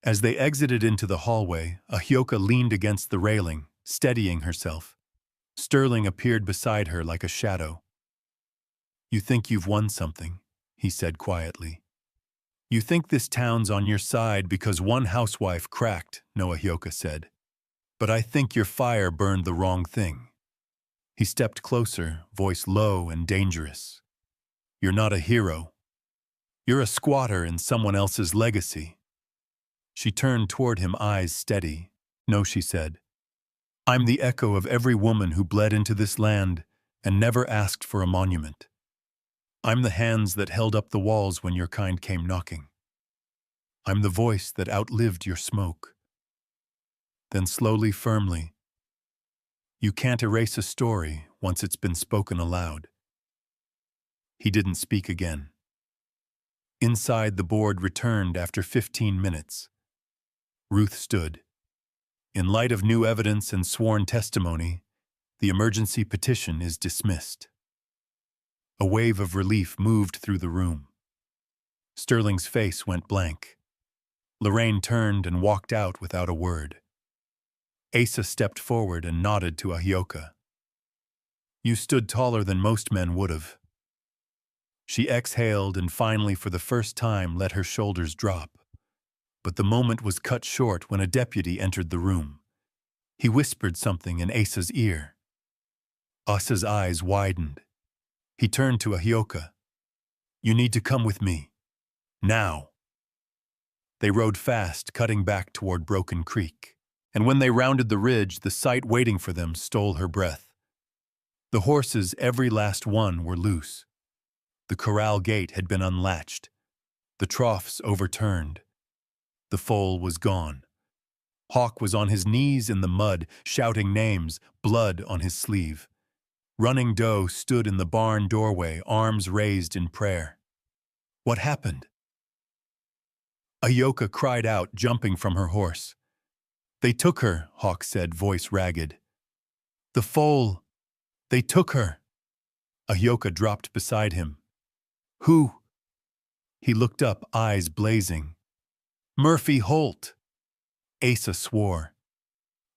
As they exited into the hallway, Ahioka leaned against the railing, steadying herself. Sterling appeared beside her like a shadow. You think you've won something, he said quietly. You think this town's on your side because one housewife cracked, Ahioka said. But I think your fire burned the wrong thing. He stepped closer, voice low and dangerous. You're not a hero. You're a squatter in someone else's legacy. She turned toward him, eyes steady. No, she said. I'm the echo of every woman who bled into this land and never asked for a monument. I'm the hands that held up the walls when your kind came knocking. I'm the voice that outlived your smoke. Then slowly, firmly, you can't erase a story once it's been spoken aloud. He didn't speak again. Inside, the board returned after 15 minutes. Ruth stood. In light of new evidence and sworn testimony, the emergency petition is dismissed. A wave of relief moved through the room. Sterling's face went blank. Lorraine turned and walked out without a word. Asa stepped forward and nodded to Ahioka. You stood taller than most men would have. She exhaled and finally, for the first time, let her shoulders drop. But the moment was cut short when a deputy entered the room. He whispered something in Asa's ear. Asa's eyes widened. He turned to Ahioka. You need to come with me. Now. They rode fast, cutting back toward Broken Creek. And when they rounded the ridge, the sight waiting for them stole her breath. The horses, every last one, were loose. The corral gate had been unlatched. The troughs overturned. The foal was gone. Hawk was on his knees in the mud, shouting names, blood on his sleeve. Running Doe stood in the barn doorway, arms raised in prayer. What happened? Ahioka cried out, jumping from her horse. They took her, Hawk said, voice ragged. The foal. They took her. Ahioka dropped beside him. Who? He looked up, eyes blazing. Murphy Holt. Asa swore.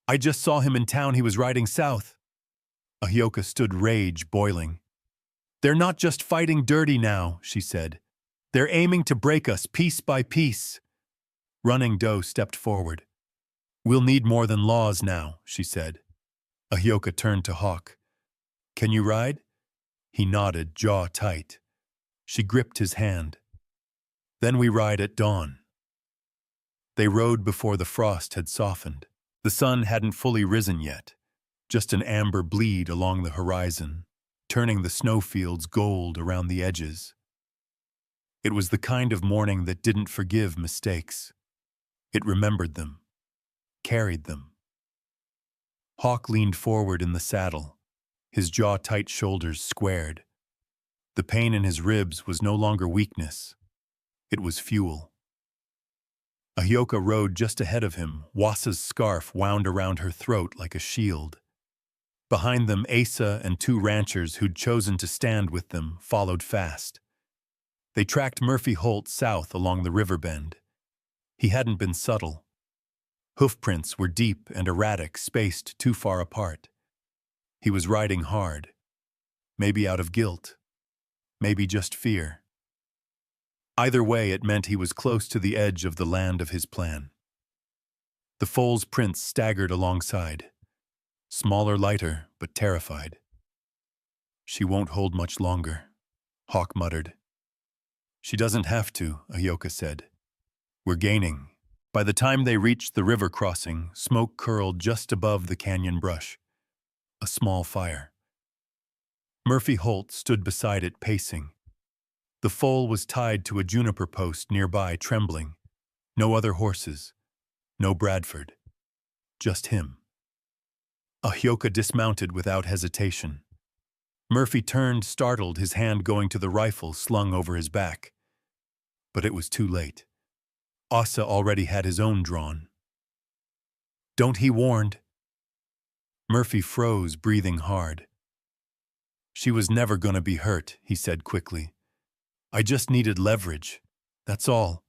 I just saw him in town. He was riding south. Ahioka stood, rage boiling. They're not just fighting dirty now, she said. They're aiming to break us piece by piece. Running Doe stepped forward. We'll need more than laws now, she said. Ahioka turned to Hawk. Can you ride? He nodded, jaw tight. She gripped his hand. Then we ride at dawn. They rode before the frost had softened. The sun hadn't fully risen yet, just an amber bleed along the horizon, turning the snowfields gold around the edges. It was the kind of morning that didn't forgive mistakes. It remembered them, carried them. Hawk leaned forward in the saddle, his jaw-tight shoulders squared. The pain in his ribs was no longer weakness. It was fuel. Ahyoka rode just ahead of him, Wasa's scarf wound around her throat like a shield. Behind them, Asa and two ranchers who'd chosen to stand with them followed fast. They tracked Murphy Holt south along the river bend. He hadn't been subtle. Hoofprints were deep and erratic, spaced too far apart. He was riding hard. Maybe out of guilt. Maybe just fear. Either way, it meant he was close to the edge of the land of his plan. The foal's prince staggered alongside. Smaller, lighter, but terrified. "She won't hold much longer," Hawk muttered. "She doesn't have to," Ahyoka said. "We're gaining." By the time they reached the river crossing, smoke curled just above the canyon brush. A small fire. Murphy Holt stood beside it, pacing. The foal was tied to a juniper post nearby, trembling. No other horses. No Bradford. Just him. Ahyoka dismounted without hesitation. Murphy turned, startled, his hand going to the rifle slung over his back. But it was too late. Asa already had his own drawn. "Don't," he warned. Murphy froze, breathing hard. "She was never gonna be hurt," he said quickly. "I just needed leverage. That's all."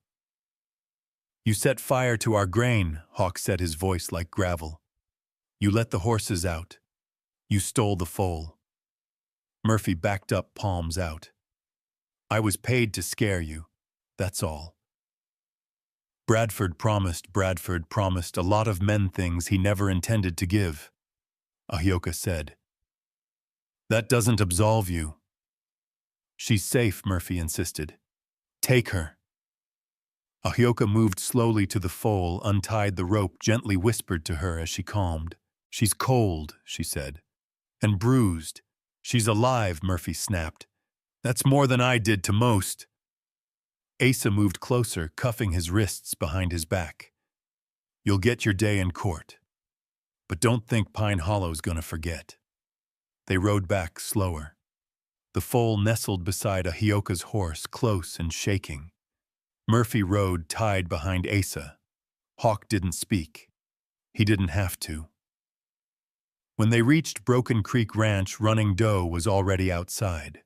"You set fire to our grain," Hawk said, his voice like gravel. "You let the horses out. You stole the foal." Murphy backed up, palms out. "I was paid to scare you. That's all." Bradford promised a lot of men things he never intended to give," Ahyoka said. "That doesn't absolve you." "She's safe," Murphy insisted. "Take her." Ahyoka moved slowly to the foal, untied the rope, gently whispered to her as she calmed. "She's cold," she said. "And bruised." "She's alive," Murphy snapped. "That's more than I did to most." Asa moved closer, cuffing his wrists behind his back. "You'll get your day in court. But don't think Pine Hollow's gonna forget." They rode back slower. The foal nestled beside Ahyoka's horse, close and shaking. Murphy rode tied behind Asa. Hawk didn't speak. He didn't have to. When they reached Broken Creek Ranch, Running Doe was already outside.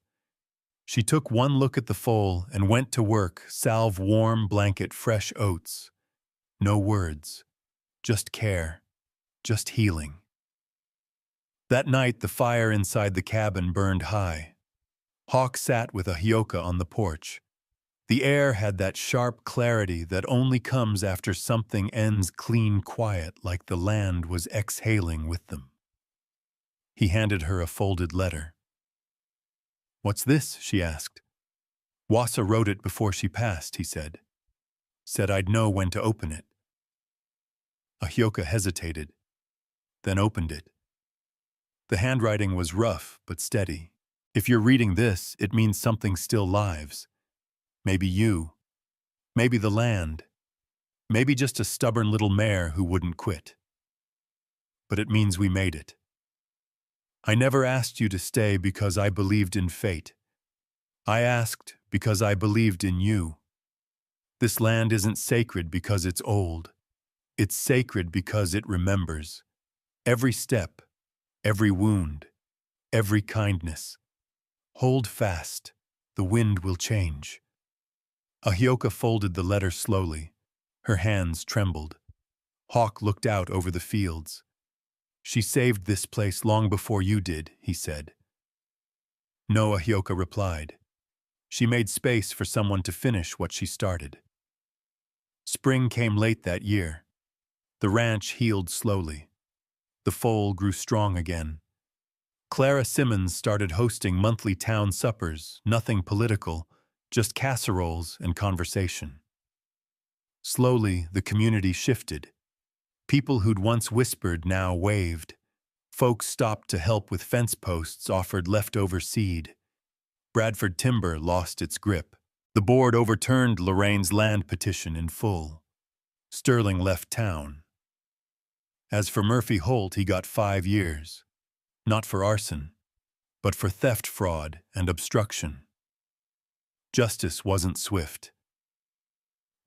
She took one look at the foal and went to work, salve warm, blanket fresh oats. No words. Just care. Just healing. That night, the fire inside the cabin burned high. Hawk sat with Ahyoka on the porch. The air had that sharp clarity that only comes after something ends clean quiet, like the land was exhaling with them. He handed her a folded letter. "What's this?" she asked. "Wasa wrote it before she passed," he said. "Said I'd know when to open it." Ahyoka hesitated, then opened it. The handwriting was rough but steady. "If you're reading this, it means something still lives. Maybe you. Maybe the land. Maybe just a stubborn little mare who wouldn't quit. But it means we made it. I never asked you to stay because I believed in fate. I asked because I believed in you. This land isn't sacred because it's old. It's sacred because it remembers. Every step, every wound, every kindness. Hold fast. The wind will change." Ahyoka folded the letter slowly. Her hands trembled. Hawk looked out over the fields. "She saved this place long before you did," he said. "No," Ahyoka replied. "She made space for someone to finish what she started." Spring came late that year. The ranch healed slowly. The foal grew strong again. Clara Simmons started hosting monthly town suppers, nothing political, just casseroles and conversation. Slowly, the community shifted. People who'd once whispered now waved. Folks stopped to help with fence posts, offered leftover seed. Bradford timber lost its grip. The board overturned Lorraine's land petition in full. Sterling left town. As for Murphy Holt, he got 5 years. Not for arson, but for theft, fraud, and obstruction. Justice wasn't swift.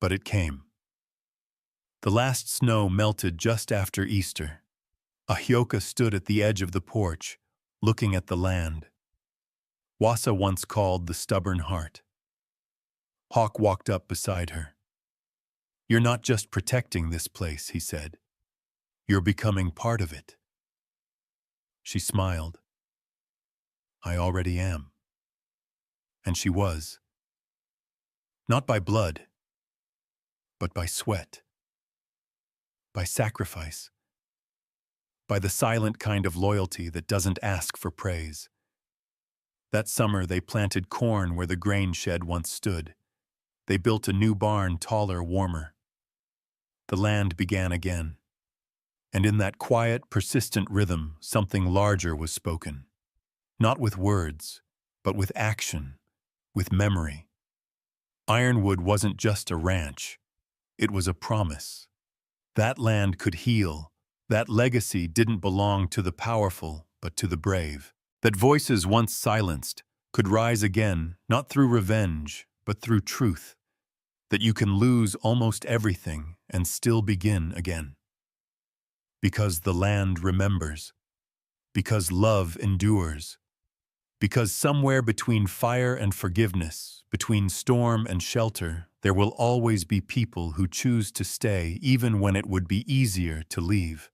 But it came. The last snow melted just after Easter. Ahyoka stood at the edge of the porch, looking at the land. Wasa once called the stubborn heart. Hawk walked up beside her. "You're not just protecting this place," he said. "You're becoming part of it." She smiled. "I already am." And she was. Not by blood, but by sweat, by sacrifice, by the silent kind of loyalty that doesn't ask for praise. That summer they planted corn where the grain shed once stood. They built a new barn taller, warmer. The land began again. And in that quiet, persistent rhythm, something larger was spoken. Not with words, but with action, with memory. Ironwood wasn't just a ranch. It was a promise. That land could heal. That legacy didn't belong to the powerful, but to the brave. That voices once silenced could rise again, not through revenge, but through truth. That you can lose almost everything and still begin again. Because the land remembers. Because love endures. Because somewhere between fire and forgiveness, between storm and shelter, there will always be people who choose to stay even when it would be easier to leave.